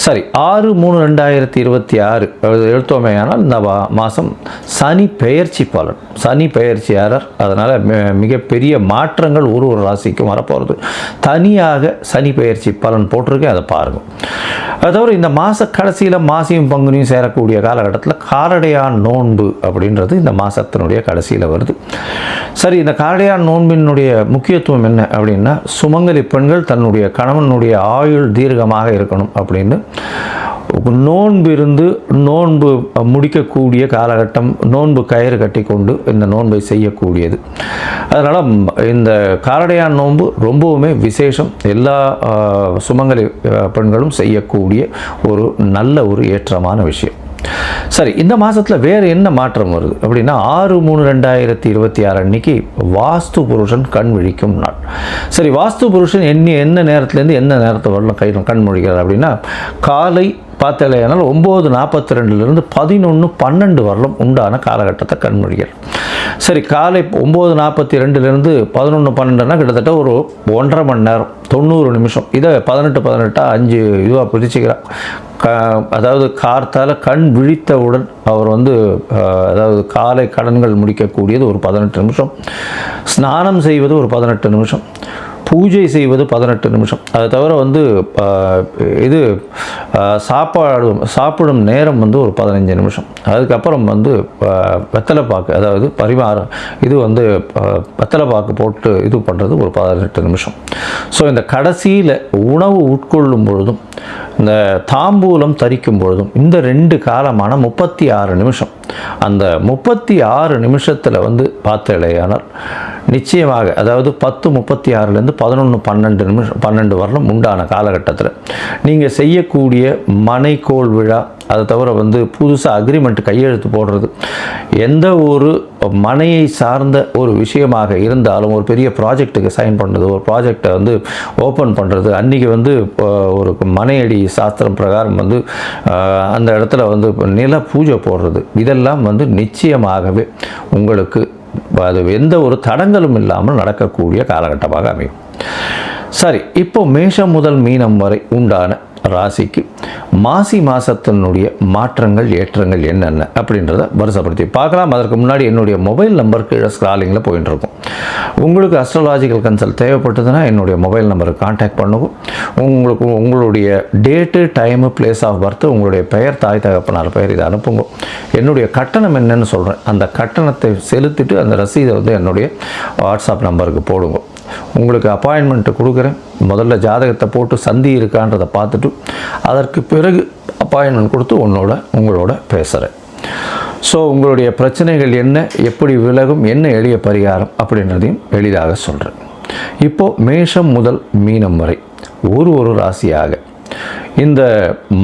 சரி, 6/3/2026 எழுத்தோமையானால் இந்த மாதம் சனி பெயர்ச்சி பலன். சனி பெயர்ச்சியாளர். அதனால் மிகப்பெரிய மாற்றங்கள் ஒரு ராசிக்கும் வரப்போகிறது. தனியாக சனி பெயர்ச்சி பலன் போட்டிருக்கேன், அதை பாருங்கள். அது தவிர இந்த மாத கடைசியில் மாசியும் பங்குனியும் சேரக்கூடிய காலகட்டத்தில் காரடையான் நோன்பு அப்படின்றது இந்த மாதத்தினுடைய கடைசியில் வருது. சரி, இந்த காரடையான் நோன்பினுடைய முக்கியத்துவம் என்ன அப்படின்னா, சுமங்கலி பெண்கள் தன்னுடைய கணவனுடைய ஆயுள் தீர்க்கமாக இருக்கணும் அப்படின்னு நோன்பு இருந்து நோன்பு முடிக்கக்கூடிய காலகட்டம். நோன்பு கயிறு கட்டி கொண்டு இந்த நோன்பை செய்யக்கூடியது. அதனால் இந்த காரடையான் நோன்பு ரொம்பவுமே விசேஷம். எல்லா சுமங்கலி பெண்களும் செய்யக்கூடிய ஒரு நல்ல ஒரு ஏற்றமான விஷயம். சரி, இந்த மாதத்தில் வேறு என்ன மாற்றம் வருது அப்படின்னா 6/3/2026 அன்னைக்கு வாஸ்து புருஷன் கண் விழிக்கும் நாள். சரி, வாஸ்து புருஷன் என்ன நேரத்துலேருந்து என்ன நேரத்தை வரலாம் கண் முழிக்கிறார் அப்படின்னா காலை பார்த்தாலேனால் 9:42 11:12 வரலும் உண்டான காலகட்டத்தை கண்மொழிகள். சரி, காலை 9:42 11:12 கிட்டத்தட்ட ஒரு 1.5 மணி நேரம் 90 நிமிஷம். இதை 18 5 இதுவாக பிரிச்சுக்கிறார். அதாவது கார்த்தால் கண் விழித்தவுடன் அவர் அதாவது காலை கடன்கள் முடிக்கக்கூடியது ஒரு 18 நிமிஷம், ஸ்நானம் செய்வது ஒரு 18 நிமிஷம், பூஜை செய்வது 18 நிமிஷம். அதை தவிர இது சாப்பிடும் நேரம் ஒரு 15 நிமிஷம். அதுக்கப்புறம் வெத்தலைப்பாக்கு, அதாவது பரிமாறம், இது வெத்தலைப்பாக்கு போட்டு இது பண்ணுறது ஒரு 18 நிமிஷம். ஸோ இந்த கடைசியில் உணவு உட்கொள்ளும் பொழுதும் இந்த தாம்பூலம் தரிக்கும் பொழுதும் இந்த 2 காலமான 36 நிமிஷம். அந்த 36 நிமிஷத்தில் பார்த்தேலையானால் நிச்சயமாக, அதாவது 10:36 11:12 வரலும் உண்டான காலகட்டத்தில் நீங்கள் செய்யக்கூடிய மனைக்கோள் விழா, அதை தவிர புதுசாக அக்ரிமெண்ட் கையெழுத்து போடுறது, எந்த ஒரு மனையை சார்ந்த ஒரு விஷயமாக இருந்தாலும், ஒரு பெரிய ப்ராஜெக்ட்டுக்கு சைன் பண்ணுறது, ஒரு ப்ராஜெக்டை ஓப்பன் பண்ணுறது, அன்றைக்கி ஒரு மனையடி சாஸ்திரம் பிரகாரம் அந்த இடத்துல நில பூஜை போடுறது, இதெல்லாம் நிச்சயமாகவே உங்களுக்கு அது எந்த ஒரு தடங்களும் இல்லாமல் நடக்கக்கூடிய காலகட்டமாக அமையும். சரி, இப்போ மேஷம் முதல் மீனம் வரை உண்டான ராசிக்கு மாசி மாதத்தினுடைய மாற்றங்கள் ஏற்றங்கள் என்னென்ன அப்படின்றத வரிசைப்படுத்தி பார்க்கலாம். அதற்கு முன்னாடி என்னுடைய மொபைல் நம்பர் கீழே ஸ்க்ராலிங்கில் போயிட்டு இருக்கும். உங்களுக்கு அஸ்ட்ராலாஜிக்கல் கன்சல்ட் தேவைப்பட்டதுன்னா என்னுடைய மொபைல் நம்பருக்கு கான்டாக்ட் பண்ணுவோம். உங்களுடைய date, time, place of birth, உங்களுடைய பெயர், தாய் தகப்பனார் பெயர், இதை அனுப்புங்க. என்னுடைய கட்டணம் என்னன்னு சொல்கிறேன், அந்த கட்டணத்தை செலுத்திட்டு அந்த ரசீதை என்னுடைய வாட்ஸ்அப் நம்பருக்கு போடுங்க. உங்களுக்கு அப்பாயின்மெண்ட்டு கொடுக்குறேன். முதல்ல ஜாதகத்தை போட்டு சந்தி இருக்கான்றதை பார்த்துட்டு அதற்கு பிறகு அப்பாயின்மெண்ட் கொடுத்து உங்களோட பேசுகிறேன். ஸோ உங்களுடைய பிரச்சனைகள் என்ன, எப்படி விலகும், என்ன எளிய பரிகாரம் அப்படின்றதையும் எளிதாக சொல்கிறேன். இப்போது மேஷம் முதல் மீனம் வரை ஒரு ராசியாக இந்த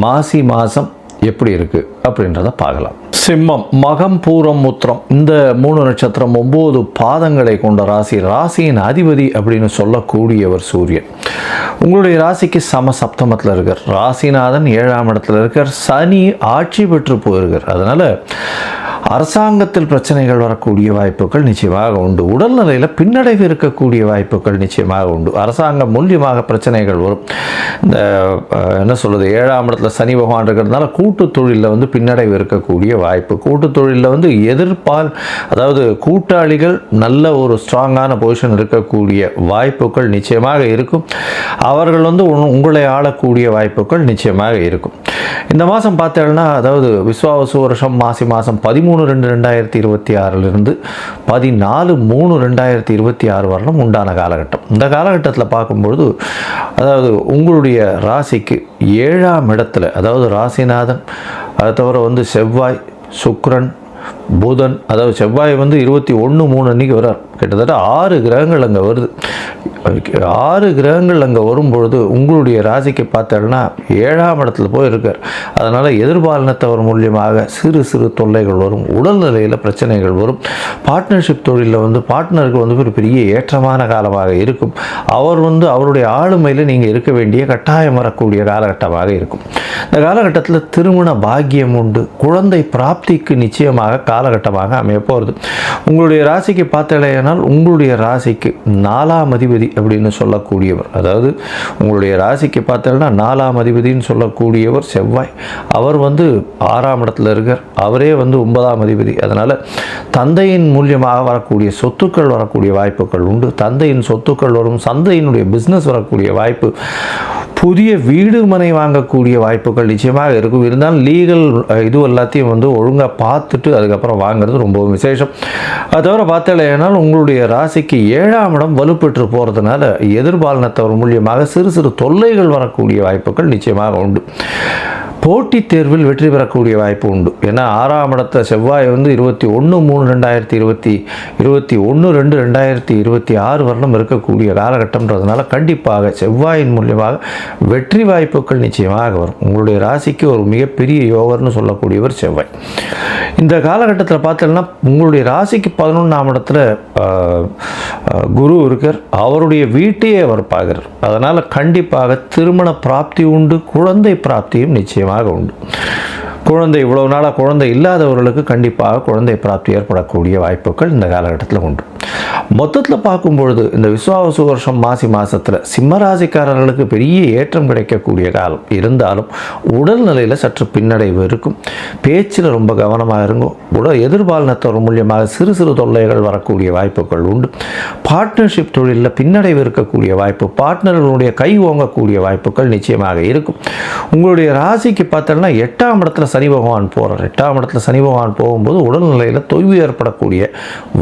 மாசி மாதம் எப்படி இருக்குது அப்படின்றத பார்க்கலாம். சிம்மம், மகம், பூரம், உத்திரம், இந்த 3 நட்சத்திரம் 9 பாதங்களை கொண்ட ராசி. ராசியின் அதிபதி அப்படின்னு சொல்லக்கூடியவர் சூரியன். உங்களுடைய ராசிக்கு சப்தமத்தில் இருக்கார். ராசிநாதன் 7ஆம் இடத்துல இருக்கார். சனி ஆட்சி பெற்று போயிருக்கார். அதனால் அரசாங்கத்தில் பிரச்சனைகள் வரக்கூடிய வாய்ப்புகள் நிச்சயமாக உண்டு. உடல்நிலையில் பின்னடைவு இருக்கக்கூடிய வாய்ப்புகள் நிச்சயமாக உண்டு. அரசாங்கம் மூலியமாக பிரச்சனைகள் வரும். இந்த என்ன சொல்கிறது, 7ஆம் இடத்துல சனி பகவான் இருக்கிறதுனால கூட்டு தொழிலில் பின்னடைவு இருக்கக்கூடிய வாய்ப்பு. கூட்டு தொழிலில் எதிர்ப்பால், அதாவது கூட்டாளிகள் நல்ல ஒரு ஸ்ட்ராங்கான பொசிஷன் இருக்கக்கூடிய வாய்ப்புகள் நிச்சயமாக இருக்கும். அவர்கள் உங்களை ஆளக்கூடிய வாய்ப்புகள் நிச்சயமாக இருக்கும். இந்த மாதம் பார்த்தேன்னா, அதாவது விஸ்வாவசு வருஷம் மாசி மாதம் 13/2/2026 14/3/2026 வரலும் உண்டான காலகட்டம். இந்த காலகட்டத்தில் பார்க்கும்பொழுது, அதாவது உங்களுடைய ராசிக்கு 7ஆம் இடத்துல, அதாவது ராசிநாதன், அதை தவிர செவ்வாய், சுக்கிரன், புதன், அதாவது செவ்வாய் 21/3 அன்றைக்கி வரார். கிட்டத்தட்ட 6 கிரகங்கள் அங்கே வருது. 6 கிரகங்கள் அங்கே வரும்பொழுது உங்களுடைய ராசிக்கு பார்த்தோன்னா 7ஆம் இடத்துல போய் இருக்கார். அதனால் எதிர்பாலினத்தவர் மூலியமாக சிறு தொல்லைகள் வரும். உடல்நிலையில் பிரச்சனைகள் வரும். பார்ட்னர்ஷிப் தொழிலில் பார்ட்னருக்கு ஒரு பெரிய ஏற்றமான காலமாக இருக்கும். அவர் அவருடைய ஆளுமையில் நீங்கள் இருக்க வேண்டிய கட்டாயம் வரக்கூடிய காலகட்டமாக இருக்கும். இந்த காலகட்டத்தில் திருமண பாக்கியம் உண்டு. குழந்தை பிராப்திக்கு நிச்சயமாக காலகட்டமாக அமைய போகிறது. உங்களுடைய ராசிக்கு பார்த்தலையானால் உங்களுடைய ராசிக்கு 4ஆம் அதிபதி அப்படின்னு சொல்லக்கூடியவர், அதாவது உங்களுடைய ராசிக்கு பார்த்தோன்னா 4ஆம் அதிபதினு சொல்லக்கூடியவர் செவ்வாய். அவர் 6ஆம் இடத்துல இருக்கார். அவரே 9ஆம் அதிபதி. அதனால் தந்தையின் மூலியமாக வரக்கூடிய சொத்துக்கள் வரக்கூடிய வாய்ப்புகள் உண்டு. தந்தையின் சொத்துக்கள் வரும். சந்தையினுடைய பிஸ்னஸ் வரக்கூடிய வாய்ப்பு. புதிய வீடு மனை வாங்கக்கூடிய வாய்ப்புகள் நிச்சயமாக இருக்கும். இருந்தாலும் லீகல் இது எல்லாத்தையும் ஒழுங்காக பார்த்துட்டு அதுக்கப்புறம் வாங்குறது ரொம்பவும் விசேஷம். அதை தவிர பார்த்தாலேனால் உங்களுடைய ராசிக்கு 7ஆம் இடம் வலுப்பெற்று போகிறதுனால எதிர்பாலினத்தவர் மூலியமாக சிறு தொல்லைகள் வரக்கூடிய வாய்ப்புகள் நிச்சயமாக உண்டு. போட்டித் தேர்வில் வெற்றி பெறக்கூடிய வாய்ப்பு உண்டு. ஏன்னா 6ஆம் இடத்த செவ்வாய் 21/2/2026 வரலும் இருக்கக்கூடிய காலகட்டம்ன்றதுனால கண்டிப்பாக செவ்வாயின் மூலியமாக வெற்றி வாய்ப்புகள் நிச்சயமாக வரும். உங்களுடைய ராசிக்கு ஒரு மிகப்பெரிய யோகர்னு சொல்லக்கூடியவர் செவ்வாய். இந்த காலகட்டத்தில் பார்த்தோம்னா உங்களுடைய ராசிக்கு 11ஆம் இடத்துல குரு இருக்கார். அவருடைய வீட்டையே அவர் பார்க்கிறார். அதனால் கண்டிப்பாக திருமண பிராப்தி உண்டு. குழந்தை பிராப்தியும் நிச்சயமாக நிச்சயமாக உண்டு. குழந்தை இவ்வளவு நாளாக குழந்தை இல்லாதவர்களுக்கு கண்டிப்பாக குழந்தை பிராப்தி ஏற்படக்கூடிய வாய்ப்புகள் இந்த காலகட்டத்தில் உண்டு. மொத்தத்தில் பார்க்கும்பொழுது இந்த விஸ்வாவசு வருஷம் மாசி மாதத்தில் சிம்மராசிக்காரர்களுக்கு பெரிய ஏற்றம் கிடைக்கக்கூடிய காலம் இருந்தாலும் உடல்நிலையில் சற்று பின்னடைவு இருக்கும். பேச்சில் ரொம்ப கவனமாக இருக்கும். எதிர்பாலினத்தவர் மூலியமாக சிறு சிறு தொல்லைகள் வரக்கூடிய வாய்ப்புகள் உண்டு. பார்ட்னர்ஷிப் தொழிலில் பின்னடைவு இருக்கக்கூடிய வாய்ப்பு, பார்ட்னர்களுடைய கை ஓங்கக்கூடிய வாய்ப்புகள் நிச்சயமாக இருக்கும். உங்களுடைய ராசிக்கு பார்த்தோம்னா 8ஆம் இடத்துல சனி பகவான் போகிறார். 8ஆம் இடத்துல சனி பகவான் போகும்போது உடல்நிலையில் தொய்வு ஏற்படக்கூடிய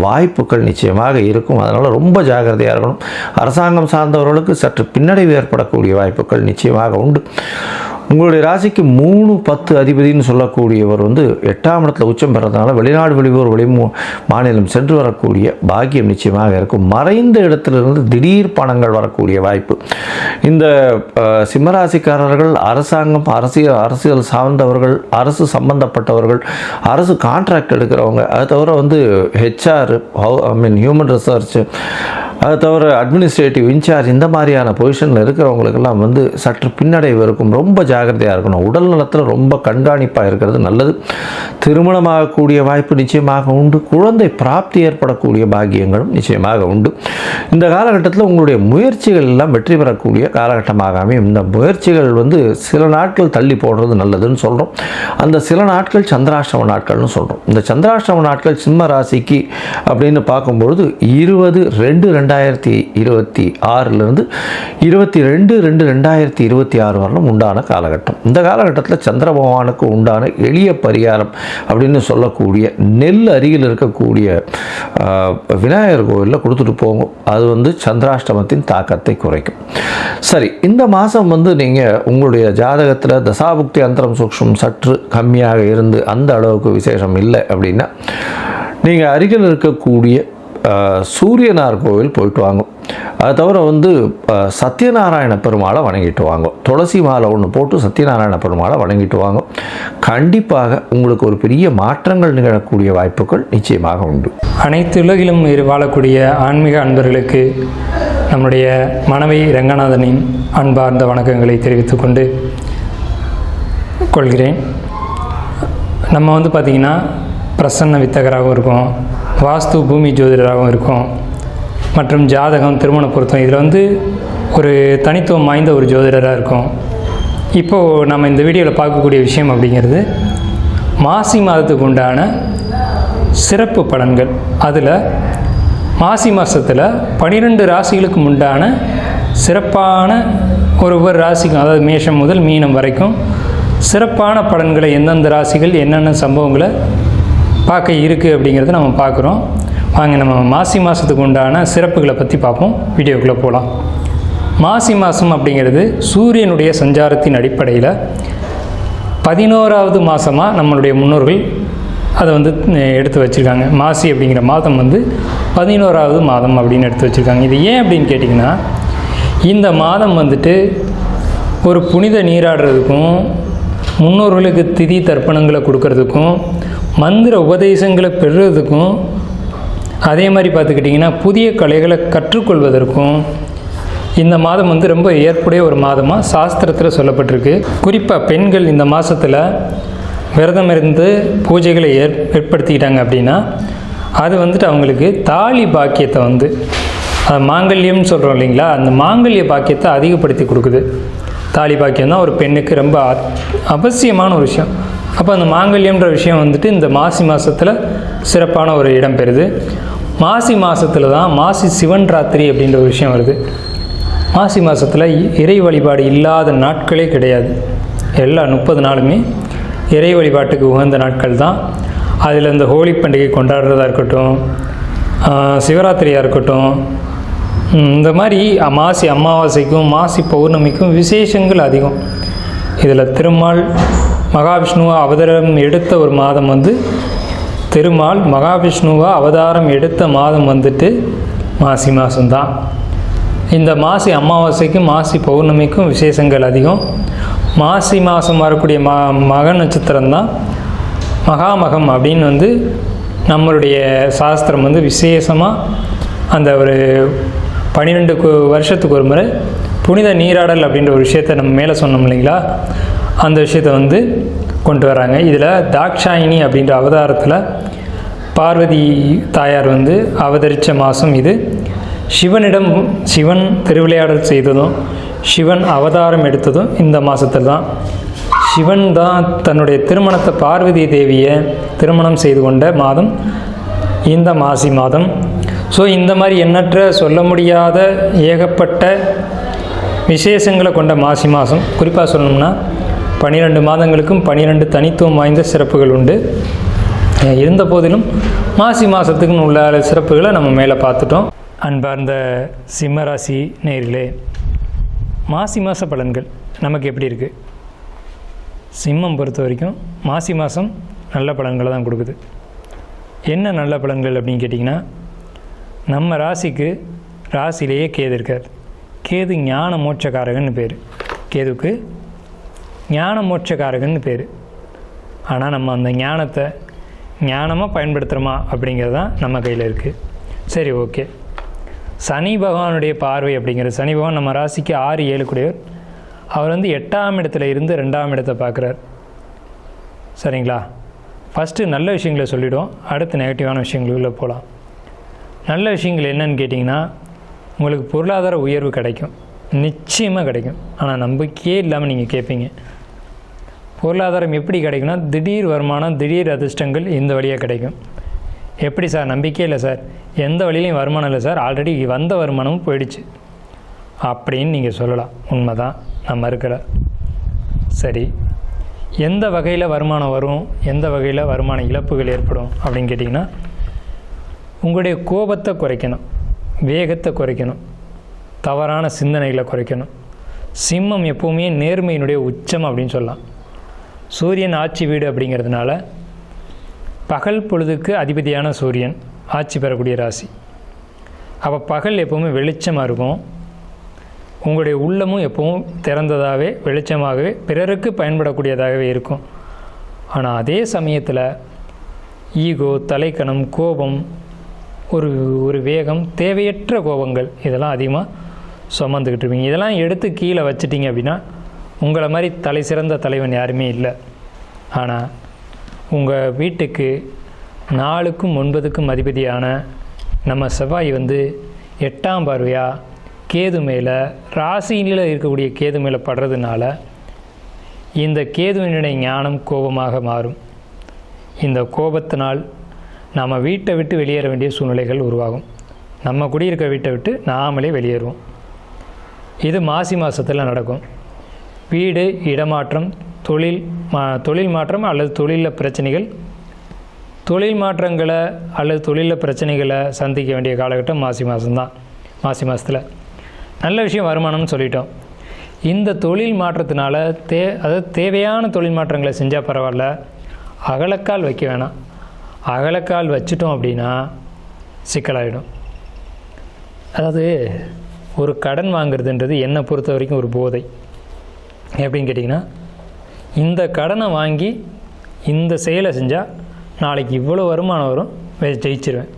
வாய்ப்புகள் நிச்சயமாக இருக்கும். அதனால் ரொம்ப ஜாக்கிரதையாக இருக்கணும். அரசாங்கம் சார்ந்தவர்களுக்கு சற்று பின்னடைவு ஏற்படக்கூடிய வாய்ப்புகள் நிச்சயமாக உண்டு. உங்களுடைய ராசிக்கு 3, 10 அதிபதினு சொல்லக்கூடியவர் 8ஆம் இடத்துல உச்சம் பெறதுனால வெளிநாடு வெளியூர் மாநிலம் சென்று வரக்கூடிய பாக்கியம் நிச்சயமாக இருக்கும். மறைந்த இடத்திலிருந்து திடீர் பணங்கள் வரக்கூடிய வாய்ப்பு. இந்த சிம்மராசிக்காரர்கள் அரசாங்கம், அரசியல் சார்ந்தவர்கள், அரசு சம்பந்தப்பட்டவர்கள், அரசு கான்ட்ராக்ட் எடுக்கிறவங்க, அதை தவிர ஹெச்ஆர் ஹியூமன் ரிசர்ச், அதை தவிர அட்மினிஸ்ட்ரேட்டிவ் இன்சார்ஜ், இந்த மாதிரியான பொசிஷனில் இருக்கிறவங்களுக்கெல்லாம் சற்று பின்னடைவு இருக்கும். ரொம்ப ஜாக்கிரதையாக இருக்கணும். உடல் நலத்தில் ரொம்ப கண்காணிப்பாக இருக்கிறது நல்லது. திருமணமாகக்கூடிய வாய்ப்பு நிச்சயமாக உண்டு. குழந்தை பிராப்தி ஏற்படக்கூடிய பாக்கியங்களும் நிச்சயமாக உண்டு. இந்த காலகட்டத்தில் உங்களுடைய முயற்சிகள் எல்லாம் வெற்றி பெறக்கூடிய காலகட்டமாக அமையும். இந்த முயற்சிகள் சில நாட்கள் தள்ளி போடுறது நல்லதுன்னு சொல்கிறோம். அந்த சில நாட்கள் சந்திராஷ்டம நாட்கள்னு சொல்கிறோம். இந்த சந்திராஷ்டம நாட்கள் சிம்ம ராசிக்கு அப்படின்னு பார்க்கும்பொழுது 20/2/2026 22/2/2026 வரலும் உண்டான காலகட்டம். இந்த காலகட்டத்தில் சந்திர பகவானுக்கு உண்டான எளிய பரிகாரம் அப்படின்னு சொல்லக்கூடிய நெல் அருகில் இருக்கக்கூடிய விநாயகர் கோவிலில் கொடுத்துட்டு போங்க. அது சந்திராஷ்டமத்தின் தாக்கத்தை குறைக்கும். சரி, இந்த மாதம் நீங்கள் உங்களுடைய ஜாதகத்தில் தசாபுக்தி அந்தரம் சூக்ஷ்மம் சற்று கம்மியாக இருந்து அந்த அளவுக்கு விசேஷம் இல்லை அப்படின்னா நீங்கள் அருகில் இருக்கக்கூடிய சூரியனார் கோவில் போயிட்டு வாங்க. அது தவிர சத்யநாராயண பெருமாளை வணங்கிட்டு வாங்க. துளசி மாலை ஒன்று போட்டு சத்யநாராயண பெருமாளை வணங்கிட்டு வாங்க. கண்டிப்பாக உங்களுக்கு ஒரு பெரிய மாற்றங்கள் நிகழக்கூடிய வாய்ப்புகள் நிச்சயமாக உண்டு. அனைத்து உலகிலும் வாழக்கூடிய ஆன்மீக அன்பர்களுக்கு நம்முடைய மனைவி ரங்கநாதனின் அன்பார்ந்த வணக்கங்களை தெரிவித்துக் கொண்டு கொள்கிறேன். நம்ம பார்த்திங்கன்னா பிரசன்ன வித்தகராகவும் இருக்கும், வாஸ்து பூமி ஜோதிடராகவும் இருக்கும், மற்றும் ஜாதகம், திருமண பொருத்தம், இதில் ஒரு தனித்துவம் வாய்ந்த ஒரு ஜோதிடராக இருக்கும். இப்போது நம்ம இந்த வீடியோவில் பார்க்கக்கூடிய விஷயம் அப்படிங்கிறது மாசி மாதத்துக்கு உண்டான சிறப்பு பலன்கள். அதில் மாசி மாதத்தில் 12 ராசிகளுக்கு உண்டான சிறப்பான ஒவ்வொரு ராசிக்கும், அதாவது மேஷம் முதல் மீனம் வரைக்கும் சிறப்பான பலன்களை எந்தெந்த ராசிகள் என்னென்ன சம்பவங்களை பார்க்க இருக்குது அப்படிங்கிறத நம்ம பார்க்குறோம். வாங்க நம்ம மாசி மாதத்துக்கு உண்டான சிறப்புகளை பற்றி பார்ப்போம். வீடியோக்குள்ளே போகலாம். மாசி மாதம் அப்படிங்கிறது சூரியனுடைய சஞ்சாரத்தின் அடிப்படையில் 11வது மாதமாக நம்மளுடைய முன்னோர்கள் அதை எடுத்து வச்சுருக்காங்க. மாசி அப்படிங்கிற மாதம் 11வது மாதம் அப்படின்னு எடுத்து வச்சுருக்காங்க. இது ஏன் அப்படின்னு கேட்டிங்கன்னா, இந்த மாதம் ஒரு புனித நீராடுறதுக்கும், முன்னோர்களுக்கு திதி தர்ப்பணங்களை கொடுக்கறதுக்கும், மந்திர உபதேசங்களை பெறுறதுக்கும், அதே மாதிரி பார்த்துக்கிட்டிங்கன்னா புதிய கலைகளை கற்றுக்கொள்வதற்கும் இந்த மாதம் ரொம்ப ஏற்புடைய ஒரு மாதமாக சாஸ்திரத்தில் சொல்லப்பட்டிருக்கு. குறிப்பாக பெண்கள் இந்த மாதத்தில் விரதம் இருந்து பூஜைகளை ஏற்படுத்திக்கிட்டாங்க அப்படின்னா அது அவங்களுக்கு தாலி பாக்கியத்தை அது மாங்கல்யம்னு சொல்கிறோம் இல்லைங்களா, அந்த மாங்கல்ய பாக்கியத்தை அதிகப்படுத்தி கொடுக்குது. தாலி பாக்கியம் தான் ஒரு பெண்ணுக்கு ரொம்ப அவசியமான ஒரு விஷயம். அப்போ அந்த மாங்கல்யம்ன்ற விஷயம் இந்த மாசி மாதத்தில் சிறப்பான ஒரு இடம் பெறுது. மாசி மாதத்தில் தான் மாசி சிவன் ராத்திரி அப்படின்ற ஒரு விஷயம் வருது. மாசி மாதத்தில் இறை வழிபாடு இல்லாத நாட்களே கிடையாது. எல்லா 30 நாளுமே இறை வழிபாட்டுக்கு உகந்த நாட்கள் தான். அதில் இந்த ஹோலி பண்டிகை கொண்டாடுறதா இருக்கட்டும், சிவராத்திரியாக இருக்கட்டும், இந்த மாதிரி மாசி அமாவாசைக்கும் மாசி பௌர்ணமிக்கும் விசேஷங்கள் அதிகம். இதில் திருமால் மகாவிஷ்ணுவா அவதாரம் எடுத்த ஒரு மாதம் திருமால் மகாவிஷ்ணுவா அவதாரம் எடுத்த மாதம் மாசி மாதம்தான். இந்த மாசி அமாவாசைக்கும் மாசி பௌர்ணமிக்கும் விசேஷங்கள் அதிகம். மாசி மாதம் வரக்கூடிய மக நட்சத்திரம்தான் மகாமகம் அப்படின்னு நம்மளுடைய சாஸ்திரம் விசேஷமாக அந்த ஒரு 12 வருஷத்துக்கு ஒரு முறை புனித நீராடல் அப்படின்ற ஒரு விஷயத்தை நம்ம மேலே சொன்னோம் இல்லைங்களா, அந்த விஷயத்தை வந்து கொண்டு வராங்க. இதில் தாக்ஷாயினி அப்படின்ற அவதாரத்தில் பார்வதி தாயார் வந்து அவதரித்த மாதம் இது. சிவன் திருவிளையாடல் செய்ததும் சிவன் அவதாரம் எடுத்ததும் இந்த மாதத்தில் தான். சிவன் தான் தன்னுடைய திருமணத்தை பார்வதி தேவியை திருமணம் செய்து கொண்ட மாதம் இந்த மாசி மாதம். ஸோ இந்த மாதிரி எண்ணற்ற சொல்ல முடியாத ஏகப்பட்ட விசேஷங்களை கொண்ட மாசி மாதம். குறிப்பாக சொல்லணும்னா 12 மாதங்களுக்கும் 12 தனித்துவம் வாய்ந்த சிறப்புகள் உண்டு. இருந்த போதிலும் மாசி மாதத்துக்குன்னு உள்ள சிறப்புகளை நம்ம மேலே பார்த்துட்டோம். அன்பார்ந்த சிம்மராசி நேயர்களே, மாசி மாத பலன்கள் நமக்கு எப்படி இருக்குது? சிம்மம் பொறுத்த வரைக்கும் மாசி மாதம் நல்ல பலன்களை தான் கொடுக்குது. என்ன நல்ல பலன்கள் அப்படின்னு கேட்டிங்கன்னா, நம்ம ராசிக்கு ராசியிலேயே கேது இருக்கார். கேது ஞான மோட்சக்காரகன்னு பேர். கேதுக்கு ஞான மோட்சக்காரகன்னு பேர். ஆனால் நம்ம அந்த ஞானத்தை ஞானமாக பயன்படுத்துகிறோமா அப்படிங்கிறது தான் நம்ம கையில் இருக்குது. சரி, ஓகே. சனி பகவானுடைய பார்வை அப்படிங்கிறது, சனி பகவான் நம்ம ராசிக்கு 6, 7 கூடியவர். அவர் வந்து 8ஆம் இடத்துல இருந்து 2ஆம் இடத்தை பார்க்குறார். சரிங்களா? ஃபஸ்ட்டு நல்ல விஷயங்களை சொல்லிவிடுவோம், அடுத்து நெகட்டிவான விஷயங்களுக்குள்ளே போகலாம். நல்ல விஷயங்கள் என்னன்னு கேட்டிங்கன்னா, உங்களுக்கு பொருளாதார உயர்வு கிடைக்கும், நிச்சயமாக கிடைக்கும். ஆனால் நம்பிக்கையே இல்லாமல் நீங்கள் கேட்பீங்க. பொருளாதாரம் எப்படி கிடைக்குன்னா, திடீர் வருமானம், திடீர் அதிர்ஷ்டங்கள் இந்த வழியாக கிடைக்கும். எப்படி சார்? நம்பிக்கையே இல்லை சார், எந்த வழியிலையும் வருமானம் இல்லை சார், ஆல்ரெடி வந்த வருமானமும் போயிடுச்சு அப்படின்னு நீங்கள் சொல்லலாம். உண்மை தான், நம்ம இருக்கிற. சரி, எந்த வகையில் வருமானம் வரும், எந்த வகையில் வருமான இழப்புகள் ஏற்படும் அப்படின்னு கேட்டிங்கன்னா, உங்களுடைய கோபத்தை குறைக்கணும், வேகத்தை குறைக்கணும், தவறான சிந்தனைகளை குறைக்கணும். சிம்மம் எப்போவுமே நேர்மையினுடைய உச்சம் அப்படின்னு சொல்லலாம். சூரியன் ஆட்சி வீடு அப்படிங்கிறதுனால பகல் பொழுதுக்கு அதிபதியான சூரியன் ஆட்சி பெறக்கூடிய ராசி. அப்போ பகல் எப்போவுமே வெளிச்சமாக இருக்கும். உங்களுடைய உள்ளமும் எப்பவும் திறந்ததாகவே வெளிச்சமாகவே பிறருக்கு பயன்படக்கூடியதாகவே இருக்கும். ஆனால் அதே சமயத்தில் ஈகோ, தலைக்கணம், கோபம், ஒரு வேகம், தேவையற்ற கோபங்கள் இதெல்லாம் அதிகமாக சுமந்துக்கிட்டு இருப்பீங்க. இதெல்லாம் எடுத்து கீழே வச்சிட்டிங்க அப்படின்னா உங்களை மாதிரி தலை சிறந்த தலைவன் யாருமே இல்லை. ஆனால் உங்கள் வீட்டுக்கு 4க்கும் 9க்கும் அதிபதியான நம்ம செவ்வாய் வந்து 8ஆம் பார்வையாக கேது மேலே, ராசியில் இருக்கக்கூடிய கேது மேலே படுறதுனால இந்த கேதுவினுடைய ஞானம் கோபமாக மாறும். இந்த கோபத்தினால் நம்ம வீட்டை விட்டு வெளியேற வேண்டிய சூழ்நிலைகள் உருவாகும். நம்ம குடியிருக்க வீட்டை விட்டு நாமளே வெளியேறுவோம். இது மாசி மாதத்தில் நடக்கும். வீடு, இடமாற்றம், தொழில் மாற்றம் அல்லது தொழிலில் பிரச்சனைகள், தொழில் மாற்றங்களை அல்லது தொழிலில் பிரச்சனைகளை சந்திக்க வேண்டிய காலகட்டம் மாசி மாதம்தான். மாசி மாதத்தில் நல்ல விஷயம் வருமானம்னு சொல்லிட்டோம். இந்த தொழில் மாற்றத்தினால அதாவது தேவையான தொழில் மாற்றங்களை செஞ்சால் பரவாயில்ல, அகலக்கால் வைக்க வேணாம். அகலக்கால் வச்சிட்டோம் அப்படின்னா சிக்கலாயிடும். அதாவது ஒரு கடன் வாங்குறதுன்றது என்னை பொறுத்த வரைக்கும் ஒரு போதை. எப்படின்னு கேட்டிங்கன்னா, இந்த கடனை வாங்கி இந்த செயலை செஞ்சால் நாளைக்கு இவ்வளோ வருமானம் வரும், ஜெயிச்சிருவேன்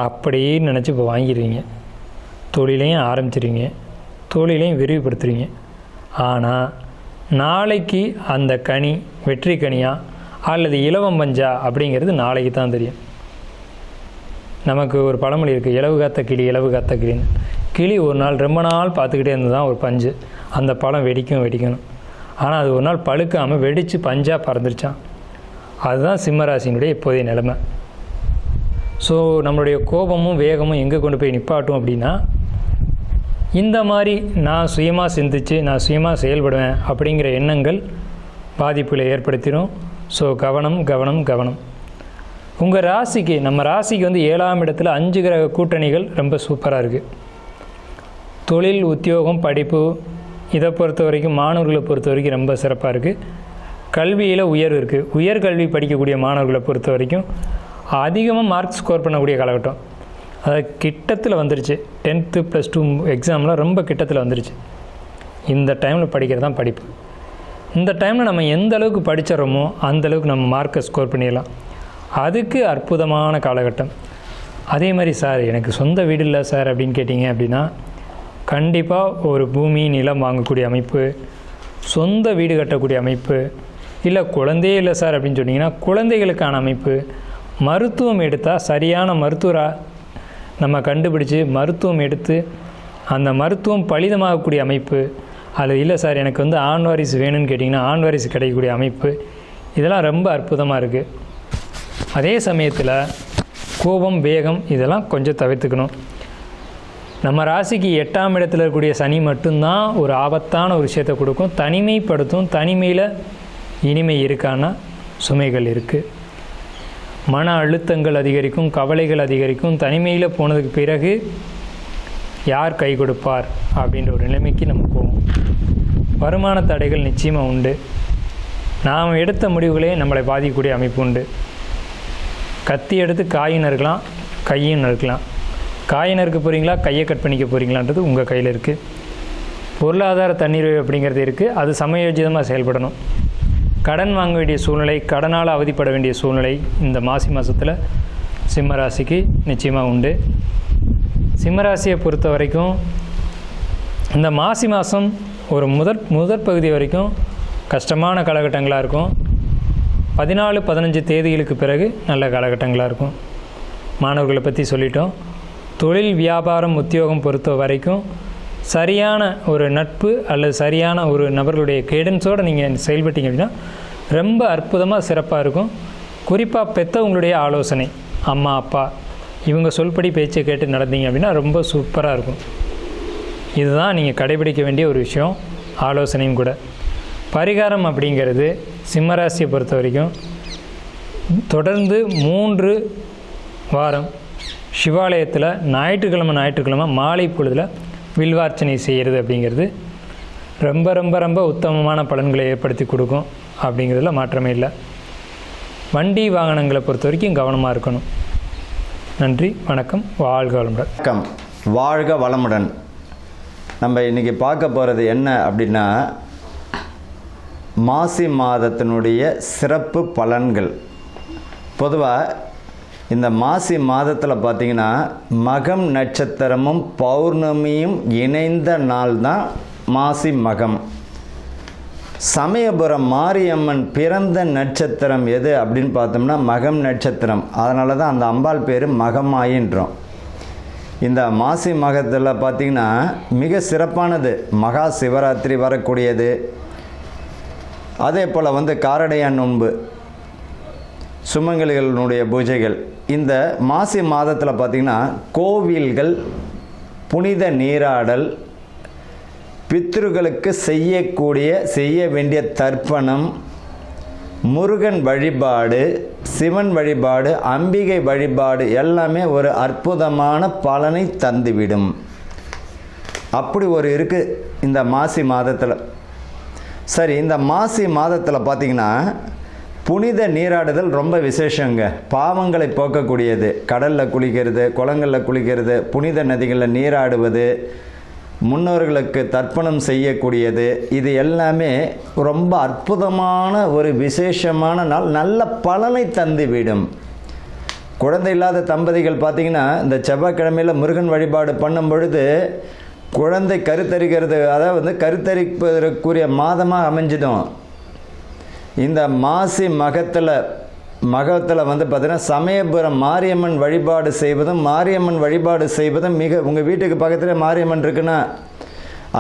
அப்படின்னு நினச்சி இப்போ வாங்கிடுவீங்க. தொழிலையும் ஆரம்பிச்சிருவீங்க, தொழிலையும் விரிவுபடுத்துவீங்க. ஆனால் நாளைக்கு அந்த கனி வெற்றி கனியா அல்லது இலவம் பஞ்சா அப்படிங்கிறது நாளைக்கு தான் தெரியும். நமக்கு ஒரு பழமொழி இருக்குது, இலவு காத்த கிளி, இலவு காத்த கிளின்னு. கிளி ஒரு நாள் ரொம்ப நாள் பார்த்துக்கிட்டே இருந்து தான் ஒரு பஞ்சு, அந்த பழம் வெடிக்கணும். ஆனால் அது ஒரு நாள் பழுக்காமல் வெடித்து பஞ்சாக பறந்துருச்சான். அதுதான் சிம்மராசினுடைய இப்போதைய நிலைமை. ஸோ நம்மளுடைய கோபமும் வேகமும் எங்கே கொண்டு போய் நிப்பாட்டும் அப்படின்னா, இந்த மாதிரி நான் சுயமாக சிந்தித்து நான் சுயமாக செயல்படுவேன் அப்படிங்கிற எண்ணங்கள் பாதிப்புகளை ஏற்படுத்திடும். ஸோ கவனம். உங்கள் ராசிக்கு, நம்ம ராசிக்கு வந்து 7ஆம் இடத்துல 5 கிரக கூட்டணிகள் ரொம்ப சூப்பராக இருக்குது. தொழில், உத்தியோகம், படிப்பு இதை பொறுத்த வரைக்கும், மாணவர்களை பொறுத்த வரைக்கும் ரொம்ப சிறப்பாக இருக்குது. கல்வியில் உயர்வு இருக்குது. உயர்கல்வி படிக்கக்கூடிய மாணவர்களை பொறுத்த வரைக்கும் அதிகமாக மார்க் ஸ்கோர் பண்ணக்கூடிய காலகட்டம். அதாவது கிட்டத்தில் வந்துருச்சு. 10th +2 எக்ஸாம்லாம் ரொம்ப கிட்டத்தில் வந்துருச்சு. இந்த டைமில் படிக்கிறது தான் படிப்பு. இந்த டைமில் நம்ம எந்த அளவுக்கு படிச்சிடறோமோ அந்தளவுக்கு நம்ம மார்க்கை ஸ்கோர் பண்ணிடலாம். அதுக்கு அற்புதமான காலகட்டம். அதே மாதிரி சார் எனக்கு சொந்த வீடு இல்லை சார் அப்படின்னு கேட்டிங்க அப்படின்னா, கண்டிப்பாக ஒரு பூமி, நிலம் வாங்கக்கூடிய அமைப்பு, சொந்த வீடு கட்டக்கூடிய அமைப்பு, இல்லை குழந்தையே இல்லை சார் அப்படின்னு சொன்னிங்கன்னா குழந்தைகளுக்கான அமைப்பு, மருத்துவம் எடுத்தால் சரியான மருத்துவராக நம்ம கண்டுபிடிச்சி மருத்துவம் எடுத்து அந்த மருத்துவம் பலிதமாகக்கூடிய அமைப்பு, அது இல்லை சார் எனக்கு வந்து ஆண் வாரிசு வேணும்னு கேட்டிங்கன்னா ஆண் வாரிசு கிடைக்கக்கூடிய அமைப்பு, இதெல்லாம் ரொம்ப அற்புதமாக இருக்குது. அதே சமயத்தில் கோபம், வேகம் இதெல்லாம் கொஞ்சம் தவிர்த்துக்கணும். நம்ம ராசிக்கு 8ஆம் இடத்துல இருக்கக்கூடிய சனி மட்டும்தான் ஒரு ஆபத்தான ஒரு விஷயத்தை கொடுக்கும், தனிமைப்படுத்தும். தனிமையில் இனிமை இருக்கான்னா சுமைகள் இருக்குது. மன அழுத்தங்கள் அதிகரிக்கும், கவலைகள் அதிகரிக்கும். தனிமையில் போனதுக்கு பிறகு யார் கை கொடுப்பார் அப்படின்ற ஒரு நிலைமைக்கு நம்ம போவோம். வருமான தடைகள் நிச்சயமாக உண்டு. நாம் எடுத்த முடிவுகளே நம்மளை பாதிக்கக்கூடிய அமைப்பு உண்டு. கத்தி எடுத்து காய் நறுக்கலாம், கையும் நறுக்கலாம். காயை நறுக்க போகிறீங்களா, கையை கட் பண்ணிக்க போகிறீங்களான்றது உங்கள் கையில் இருக்குது. பொருளாதார தண்ணீர் அப்படிங்கிறது இருக்குது, அது சமயோஜிதமாக செயல்படணும். கடன் வாங்க வேண்டிய சூழ்நிலை, கடனால் அவதிப்பட வேண்டிய சூழ்நிலை இந்த மாசி மாதத்தில் சிம்மராசிக்கு நிச்சயமாக உண்டு. சிம்மராசியை பொறுத்த வரைக்கும் இந்த மாசி மாதம் ஒரு முதற் பகுதி வரைக்கும் கஷ்டமான காலகட்டங்களாக இருக்கும். 14-15 தேதிகளுக்கு பிறகு நல்ல காலகட்டங்களாக இருக்கும். மாணவர்களை பற்றி சொல்லிட்டோம். தொழில், வியாபாரம், உத்தியோகம் பொறுத்த வரைக்கும் சரியான ஒரு நட்பு அல்லது சரியான ஒரு நபர்களுடைய கைடன்ஸோடு நீங்கள் செயல்பட்டீங்க அப்படின்னா ரொம்ப அற்புதமாக சிறப்பாக இருக்கும். குறிப்பாக பெற்றவங்களுடைய ஆலோசனை, அம்மா அப்பா இவங்க சொல்படி பேச்சை கேட்டு நடந்தீங்க அப்படின்னா ரொம்ப சூப்பராக இருக்கும். இதுதான் நீங்கள் கடைபிடிக்க வேண்டிய ஒரு விஷயம், ஆலோசனையும் கூட. பரிகாரம் அப்படிங்கிறது சிம்மராசியை பொறுத்த வரைக்கும் தொடர்ந்து 3 வாரம் சிவாலயத்தில் ஞாயிற்றுக்கிழமை மாலை பொழுதில் வில்வார்ச்சனை செய்கிறது அப்படிங்கிறது ரொம்ப ரொம்ப ரொம்ப உத்தமமான பலன்களை ஏற்படுத்தி கொடுக்கும். அப்படிங்கிறதுல மாற்றமே இல்லை. வண்டி வாகனங்களை பொறுத்த வரைக்கும் கவனமாக இருக்கணும். நன்றி, வணக்கம், வாழ்க வளமுடன். வணக்கம், வாழ்க வளமுடன். நம்ம இன்றைக்கி பார்க்க போகிறது என்ன அப்படின்னா, மாசி மாதத்தினுடைய சிறப்பு பலன்கள். பொதுவாக இந்த மாசி மாதத்தில் பார்த்திங்கன்னா மகம் நட்சத்திரமும் பௌர்ணமியும் இணைந்த நாள் தான் மாசி மகம். சமயபுரம் மாரியம்மன் பிறந்த நட்சத்திரம் எது அப்படின்னு பார்த்தோம்னா மகம் நட்சத்திரம். அதனால தான் அந்த அம்பாள் பேர் மகமாயின்றோம். இந்த மாசி மகத்தில் பார்த்திங்கன்னா மிக சிறப்பானது மகா சிவராத்திரி வரக்கூடியது. அதே போல் காரடையான் நோன்பு, சுமங்கலிகளுடைய பூஜைகள். இந்த மாசி மாதத்தில் பார்த்திங்கன்னா கோவில்கள், புனித நீராடல், பித்ருக்களுக்கு செய்ய வேண்டிய தர்ப்பணம், முருகன் வழிபாடு, சிவன் வழிபாடு, அம்பிகை வழிபாடு எல்லாமே ஒரு அற்புதமான பலனை தந்துவிடும். அப்படி ஒரு இருக்குது இந்த மாசி மாதத்தில். சரி, இந்த மாசி மாதத்தில் பார்த்திங்கன்னா புனித நீராடுதல் ரொம்ப விசேஷங்க. பாவங்களை போக்கக்கூடியது. கடலில் குளிக்கிறது, குளங்களில் குளிக்கிறது, புனித நதிகளில் நீராடுவது, முன்னோர்களுக்கு தர்ப்பணம் செய்யக்கூடியது, இது எல்லாமே ரொம்ப அற்புதமான ஒரு விசேஷமான நாள். நல்ல பலனை தந்துவிடும். குழந்தை இல்லாத தம்பதிகள் பார்த்திங்கன்னா இந்த செவ்வாய்க்கிழமையில் முருகன் வழிபாடு பண்ணும் பொழுது குழந்தை கருத்தரிக்கிறது, அதாவது கருத்தரிப்பதற்குரிய மாதமாக அமைஞ்சிடும். இந்த மாசி மகத்தில் பார்த்திங்கன்னா சமயபுரம் மாரியம்மன் வழிபாடு செய்வதும் மிக, உங்கள் வீட்டுக்கு பக்கத்தில் மாரியம்மன் இருக்குன்னா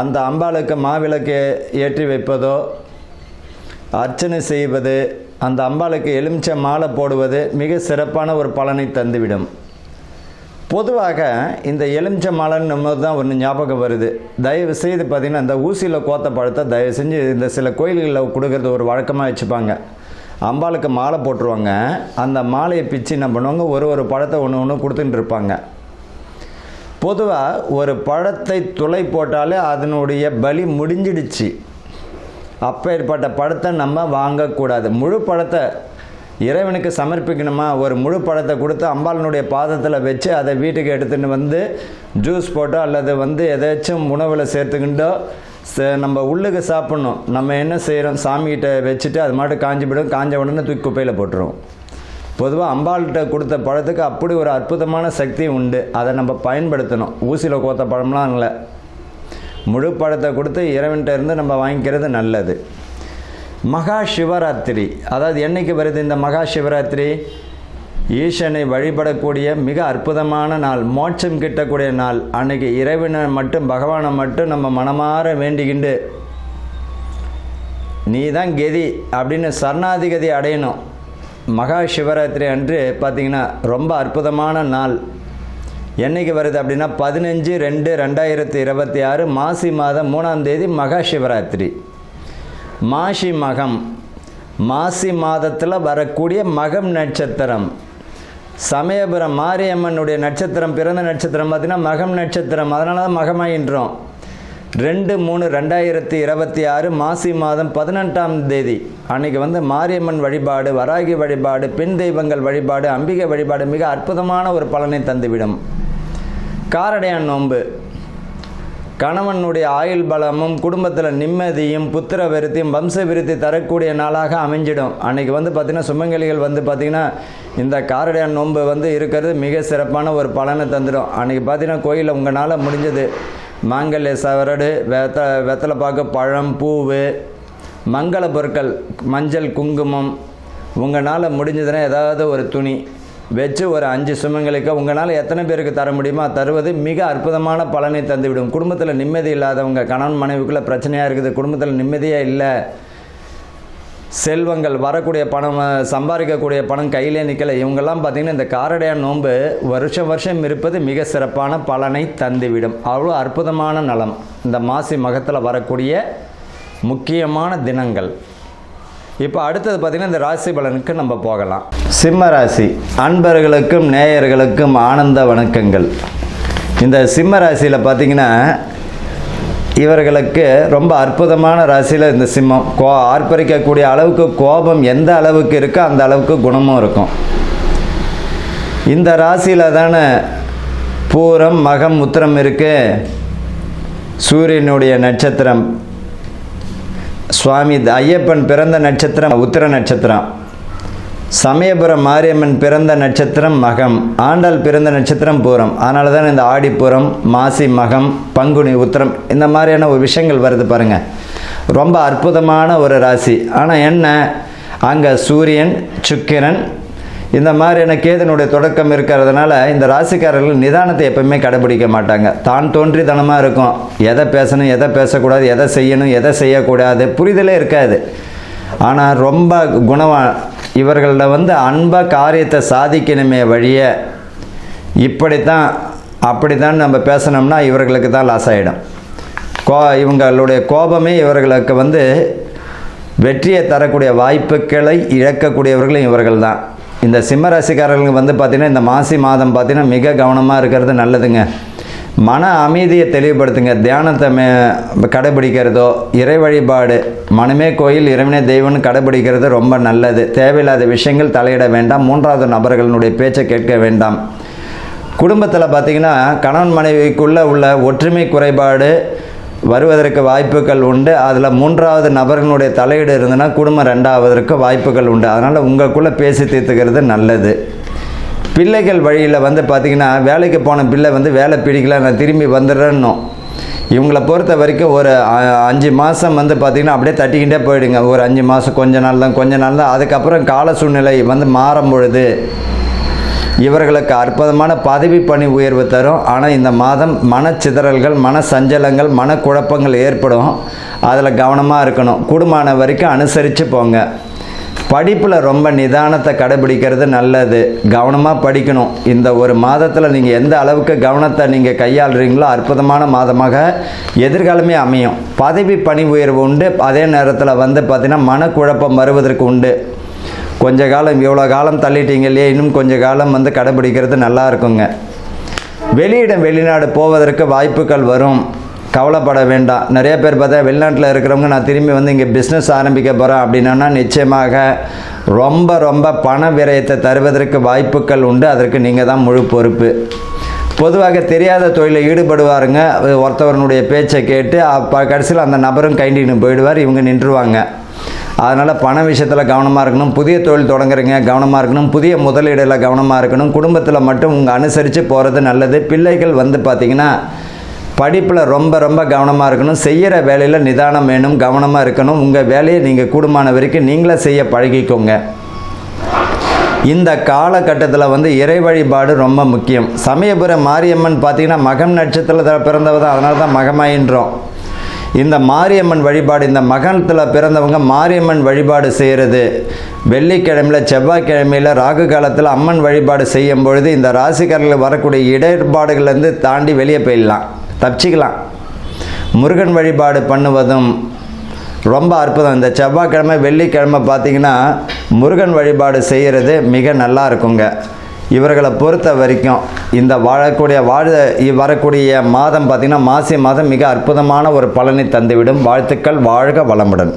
அந்த அம்பாளுக்கு மாவிளக்கு ஏற்றி வைப்பதோ, அர்ச்சனை செய்வது, அந்த அம்பாளுக்கு எலுமிச்சை மாலை போடுவது மிக சிறப்பான ஒரு பலனை தந்துவிடும். பொதுவாக இந்த எலுமிச்சை மாலைன்னு நம்ம தான் ஒன்று ஞாபகம் வருது. தயவு செய்து பார்த்திங்கன்னா இந்த ஊசியில் கோத்த பழத்தை தயவு செஞ்சு இந்த சில கோயில்களில் கொடுக்கறது ஒரு வழக்கமாக வச்சுப்பாங்க. அம்பாளுக்கு மாலை போட்டுருவாங்க. அந்த மாலையை பிச்சு என்ன பண்ணுவாங்க, ஒரு பழத்தை ஒன்று கொடுத்துட்டு இருப்பாங்க. பொதுவாக ஒரு பழத்தை துளை போட்டாலே அதனுடைய பலி முடிஞ்சிடுச்சு. அப்பேற்பட்ட பழத்தை நம்ம வாங்கக்கூடாது. முழு பழத்தை இறைவனுக்கு சமர்ப்பிக்கணுமா, ஒரு முழு பழத்தை கொடுத்து அம்பாளினுடைய பாதத்தில் வச்சு அதை வீட்டுக்கு எடுத்துகிட்டு ஜூஸ் போட்டோ அல்லது எதாச்சும் உணவில் சேர்த்துக்கிட்டோ நம்ம உள்ளுக்கு சாப்பிட்ணும். நம்ம என்ன செய்கிறோம், சாமிகிட்ட வச்சுட்டு அது மாட்டு காஞ்சிவிடும். காஞ்ச உடனே தூக்கி குப்பையில் போட்டுருவோம். பொதுவாக அம்பாள்கிட்ட கொடுத்த பழத்துக்கு அப்படி ஒரு அற்புதமான சக்தி உண்டு. அதை நம்ம பயன்படுத்தணும். ஊசியில் கோத்த பழம்லாம் இல்லை. முழு பழத்தை கொடுத்து இறைவன்கிட்ட இருந்து நம்ம வாங்கிக்கிறது நல்லது. மகா சிவராத்திரி, அதாவது என்னைக்கு வருது இந்த மகா சிவராத்திரி? ஈசனை வழிபடக்கூடிய மிக அற்புதமான நாள், மோட்சம் கிட்டக்கூடிய நாள். அன்னைக்கு இறைவனை மட்டும், பகவானை மட்டும் நம்ம மனமாற வேண்டிக்கிண்டு நீ தான் கதி அப்படின்னு சரணாதிகதி அடையணும். மகா சிவராத்திரி அன்று பார்த்திங்கன்னா ரொம்ப அற்புதமான நாள். என்னைக்கு வருது அப்படின்னா 15/2/2026 மாசி மாதம் 3ஆம் தேதி மகா சிவராத்திரி. மாசி மகம், மாசி மாதத்தில் வரக்கூடிய மகம் நட்சத்திரம். சமயபுரம் மாரியம்மனுடைய நட்சத்திரம், பிறந்த நட்சத்திரம் பார்த்திங்கன்னா மகம் நட்சத்திரம். அதனால தான் மகமாயின்றோம். 2/3/2026 மாசி மாதம் 18ஆம் தேதி அன்றைக்கி வந்து மாரியம்மன் வழிபாடு, வராகி வழிபாடு, பெண் தெய்வங்கள் வழிபாடு, அம்பிகை வழிபாடு மிக அற்புதமான ஒரு பலனை தந்துவிடும். காரடையான் நோன்பு கணவனுடைய ஆயுள் பலமும் குடும்பத்தில் நிம்மதியும் புத்திர விருத்தியும் வம்ச விருத்தி தரக்கூடிய நாளாக அமைஞ்சிடும். அன்றைக்கி வந்து பார்த்திங்கன்னா சுமங்கலிகள் வந்து பார்த்திங்கன்னா இந்த காரடையான் நோன்பு வந்து இருக்கிறது மிக சிறப்பான ஒரு பலனை தந்துடும். அன்றைக்கி பார்த்திங்கன்னா கோயிலில் உங்களால் முடிஞ்சது மாங்கல்ய சவரடு, வெத்தலை பாக்கு, பழம், பூவு, மங்கள பொருட்கள், மஞ்சள், குங்குமம், உங்களால் முடிஞ்சதுன்னா ஏதாவது ஒரு துணி வச்சு ஒரு 5 சுமங்களுக்கு உங்களால் எத்தனை பேருக்கு தர முடியுமோ தருவது மிக அற்புதமான பலனை தந்துவிடும். குடும்பத்தில் நிம்மதி இல்லாதவங்க, கணவன் மனைவிக்குள்ளே பிரச்சனையாக இருக்குது, குடும்பத்தில் நிம்மதியே இல்லை, செல்வங்கள் வரக்கூடிய பணம், சம்பாதிக்கக்கூடிய பணம் கையிலே நிற்கலை, இவங்கெல்லாம் பார்த்திங்கன்னா இந்த காரடையான் நோன்பு வருஷம் இருப்பது மிக சிறப்பான பலனை தந்துவிடும். அவ்வளோ அற்புதமான நலம் இந்த மாசி மகத்தில் வரக்கூடிய முக்கியமான தினங்கள். இப்போ அடுத்தது பார்த்திங்கன்னா இந்த ராசி பலனுக்கு நம்ம போகலாம். சிம்ம ராசி அன்பர்களுக்கும் நேயர்களுக்கும் ஆனந்த வணக்கங்கள். இந்த சிம்ம ராசியில் பார்த்திங்கன்னா இவர்களுக்கு ரொம்ப அற்புதமான ராசியில் இந்த சிம்மம். ஆர்ப்பரிக்கக்கூடிய அளவுக்கு கோபம் எந்த அளவுக்கு இருக்கோ அந்த அளவுக்கு குணமும் இருக்கும். இந்த ராசியில் தானே பூரம், மகம், உத்திரம் இருக்கு. சூரியனுடைய நட்சத்திரம், சுவாமி ஐயப்பன் பிறந்த நட்சத்திரம் உத்திர நட்சத்திரம், சமயபுரம் மாரியம்மன் பிறந்த நட்சத்திரம் மகம், ஆண்டாள் பிறந்த நட்சத்திரம் பூரம். அதனால தான் இந்த ஆடிப்பூரம், மாசி மகம், பங்குனி, உத்திரம் இந்த மாதிரியான ஒரு விஷயங்கள் வருது பாருங்கள். ரொம்ப அற்புதமான ஒரு ராசி. ஆனால் என்ன, அங்கே சூரியன், சுக்கிரன் இந்த மாதிரியான கேதனுடைய தொடக்கம் இருக்கிறதுனால இந்த ராசிக்காரர்கள் நிதானத்தை எப்பவுமே கடைபிடிக்க மாட்டாங்க. தான் தோன்றித்தனமாக இருக்கும். எதை பேசணும், எதை பேசக்கூடாது, எதை செய்யணும், எதை செய்யக்கூடாது புரிதலே இருக்காது. ஆனால் ரொம்ப குணமாக இவர்களில் வந்து அன்பாக காரியத்தை சாதிக்கணுமே வழிய இப்படித்தான் அப்படித்தான் நம்ம பேசணும்னா இவர்களுக்கு தான் லாஸ் ஆகிடும். இவங்களுடைய கோபமே இவர்களுக்கு வந்து வெற்றியை தரக்கூடிய வாய்ப்புகளை இழக்கக்கூடியவர்களும் இவர்கள் தான். இந்த சிம்ம ராசிக்காரர்களுக்கு வந்து பார்த்திங்கன்னா இந்த மாசி மாதம் பார்த்திங்கன்னா மிக கவனமாக இருக்கிறது நல்லதுங்க. மன அமைதியை தெளிவுபடுத்துங்க. தியானத்தை கடைபிடிக்கிறதோ, இறை வழிபாடு, மனமே கோயில் இறைவனே தெய்வம்னு கடைபிடிக்கிறது ரொம்ப நல்லது. தேவையில்லாத விஷயங்கள் தலையிட வேண்டாம். 3வது நபர்களுடைய பேச்சை கேட்க வேண்டாம். குடும்பத்தில் பார்த்திங்கன்னா கணவன் மனைவிக்குள்ளே உள்ள ஒற்றுமை குறைபாடு வருவதற்கு வாய்ப்புகள் உண்டு. அதில் 3வது நபர்களுடைய தலையீடு இருந்ததுன்னா குடும்பம் 2ஆவதற்கு வாய்ப்புகள் உண்டு. அதனால் உங்களுக்குள்ளே பேசி தீர்த்துக்கிறது நல்லது. பிள்ளைகள் வழியில் வந்து பார்த்திங்கன்னா வேலைக்கு போன பிள்ளை வந்து வேலை பிடிக்கல, நான் திரும்பி வந்துடுறேன்னு இவங்களை பொறுத்த வரைக்கும் ஒரு 5 மாதம் வந்து பார்த்திங்கன்னா அப்படியே தட்டிக்கிட்டே போயிடுங்க. ஒரு 5 மாதம் கொஞ்ச நாள் தான். அதுக்கப்புறம் கால சூழ்நிலை வந்து மாறும் பொழுது இவர்களுக்கு அற்புதமான பதவி பணி உயர்வு தரும். ஆனால் இந்த மாதம் மனச்சிதறல்கள், மன சஞ்சலங்கள், மனக்குழப்பங்கள் ஏற்படும். அதில் கவனமாக இருக்கணும். கூடுமான வரைக்கும் அனுசரித்து போங்க. படிப்பில் ரொம்ப நிதானத்தை கடைபிடிக்கிறது நல்லது. கவனமாக படிக்கணும். இந்த ஒரு மாதத்தில் நீங்கள் எந்த அளவுக்கு கவனத்தை நீங்கள் கையாளுறீங்களோ அற்புதமான மாதமாக எதிர்காலமே அமையும். பதவி பணி உயர்வு உண்டு. அதே நேரத்தில் வந்து பார்த்திங்கன்னா மனக்குழப்பம் வருவதற்கு உண்டு. கொஞ்ச காலம், இவ்வளோ காலம் தள்ளிட்டீங்க இல்லையா, இன்னும் கொஞ்ச காலம் வந்து கடைபிடிக்கிறது நல்லா இருக்குங்க. வெளியிடம் வெளிநாடு போவதற்கு வாய்ப்புகள் வரும். கவலைப்பட வேண்டாம். நிறைய பேர் பார்த்தா வெளிநாட்டில் இருக்கிறவங்க நான் திரும்பி வந்து இங்கே பிஸ்னஸ் ஆரம்பிக்க போகிறேன் அப்படின்னா நிச்சயமாக ரொம்ப பண விரயத்தை தருவதற்கு வாய்ப்புகள் உண்டு. அதற்கு நீங்கள் தான் முழு பொறுப்பு. பொதுவாக தெரியாத தொழிலில் ஈடுபடுவாருங்க. ஒருத்தவனுடைய பேச்சை கேட்டு கடைசியில் அந்த நபரும் கைண்டின்னு போயிடுவார். இவங்க நின்றுவாங்க. அதனால் பண விஷயத்தில் கவனமாக இருக்கணும். புதிய தொழில் தொடங்குறீங்க, கவனமாக இருக்கணும். புதிய முதலீடில் கவனமாக இருக்கணும். குடும்பத்தில் மட்டும் உங்கள் அனுசரித்து போகிறது நல்லது. பிள்ளைகள் வந்து பார்த்திங்கன்னா படிப்பில் ரொம்ப ரொம்ப கவனமாக இருக்கணும். செய்கிற வேலையில் நிதானம் வேணும், கவனமாக இருக்கணும். உங்கள் வேலையை நீங்கள் கூடுமான வரைக்கும் நீங்களே செய்ய பழகிக்கோங்க. இந்த காலகட்டத்தில் வந்து இறை வழிபாடு ரொம்ப முக்கியம். சமயபுரம் மாரியம்மன் பார்த்திங்கன்னா மகம் நட்சத்திரத்தில் பிறந்தவ தான், அதனால தான் மகமாயின்றோம். இந்த மாரியம்மன் வழிபாடு, இந்த மகத்தில் பிறந்தவங்க மாரியம்மன் வழிபாடு செய்கிறது வெள்ளிக்கிழமையில், செவ்வாய்க்கிழமையில், ராகு காலத்தில் அம்மன் வழிபாடு செய்யும் பொழுது இந்த ராசிக்காரர்கள் வரக்கூடிய இடர்பாடுகள்லேருந்து தாண்டி வெளியே போயிடலாம், தப்பிச்சிக்கலாம். முருகன் வழிபாடு பண்ணுவதும் ரொம்ப அற்புதம். இந்த செவ்வாய்க்கிழமை வெள்ளிக்கிழமை பார்த்திங்கன்னா முருகன் வழிபாடு செய்கிறது மிக நல்லா இருக்குங்க. இவர்களை பொறுத்த வரைக்கும் இந்த வரக்கூடிய மாதம் பார்த்திங்கன்னா மாசி மாதம் மிக அற்புதமான ஒரு பலனை தந்துவிடும். வாழ்த்துக்கள், வாழ்க வளமுடன்.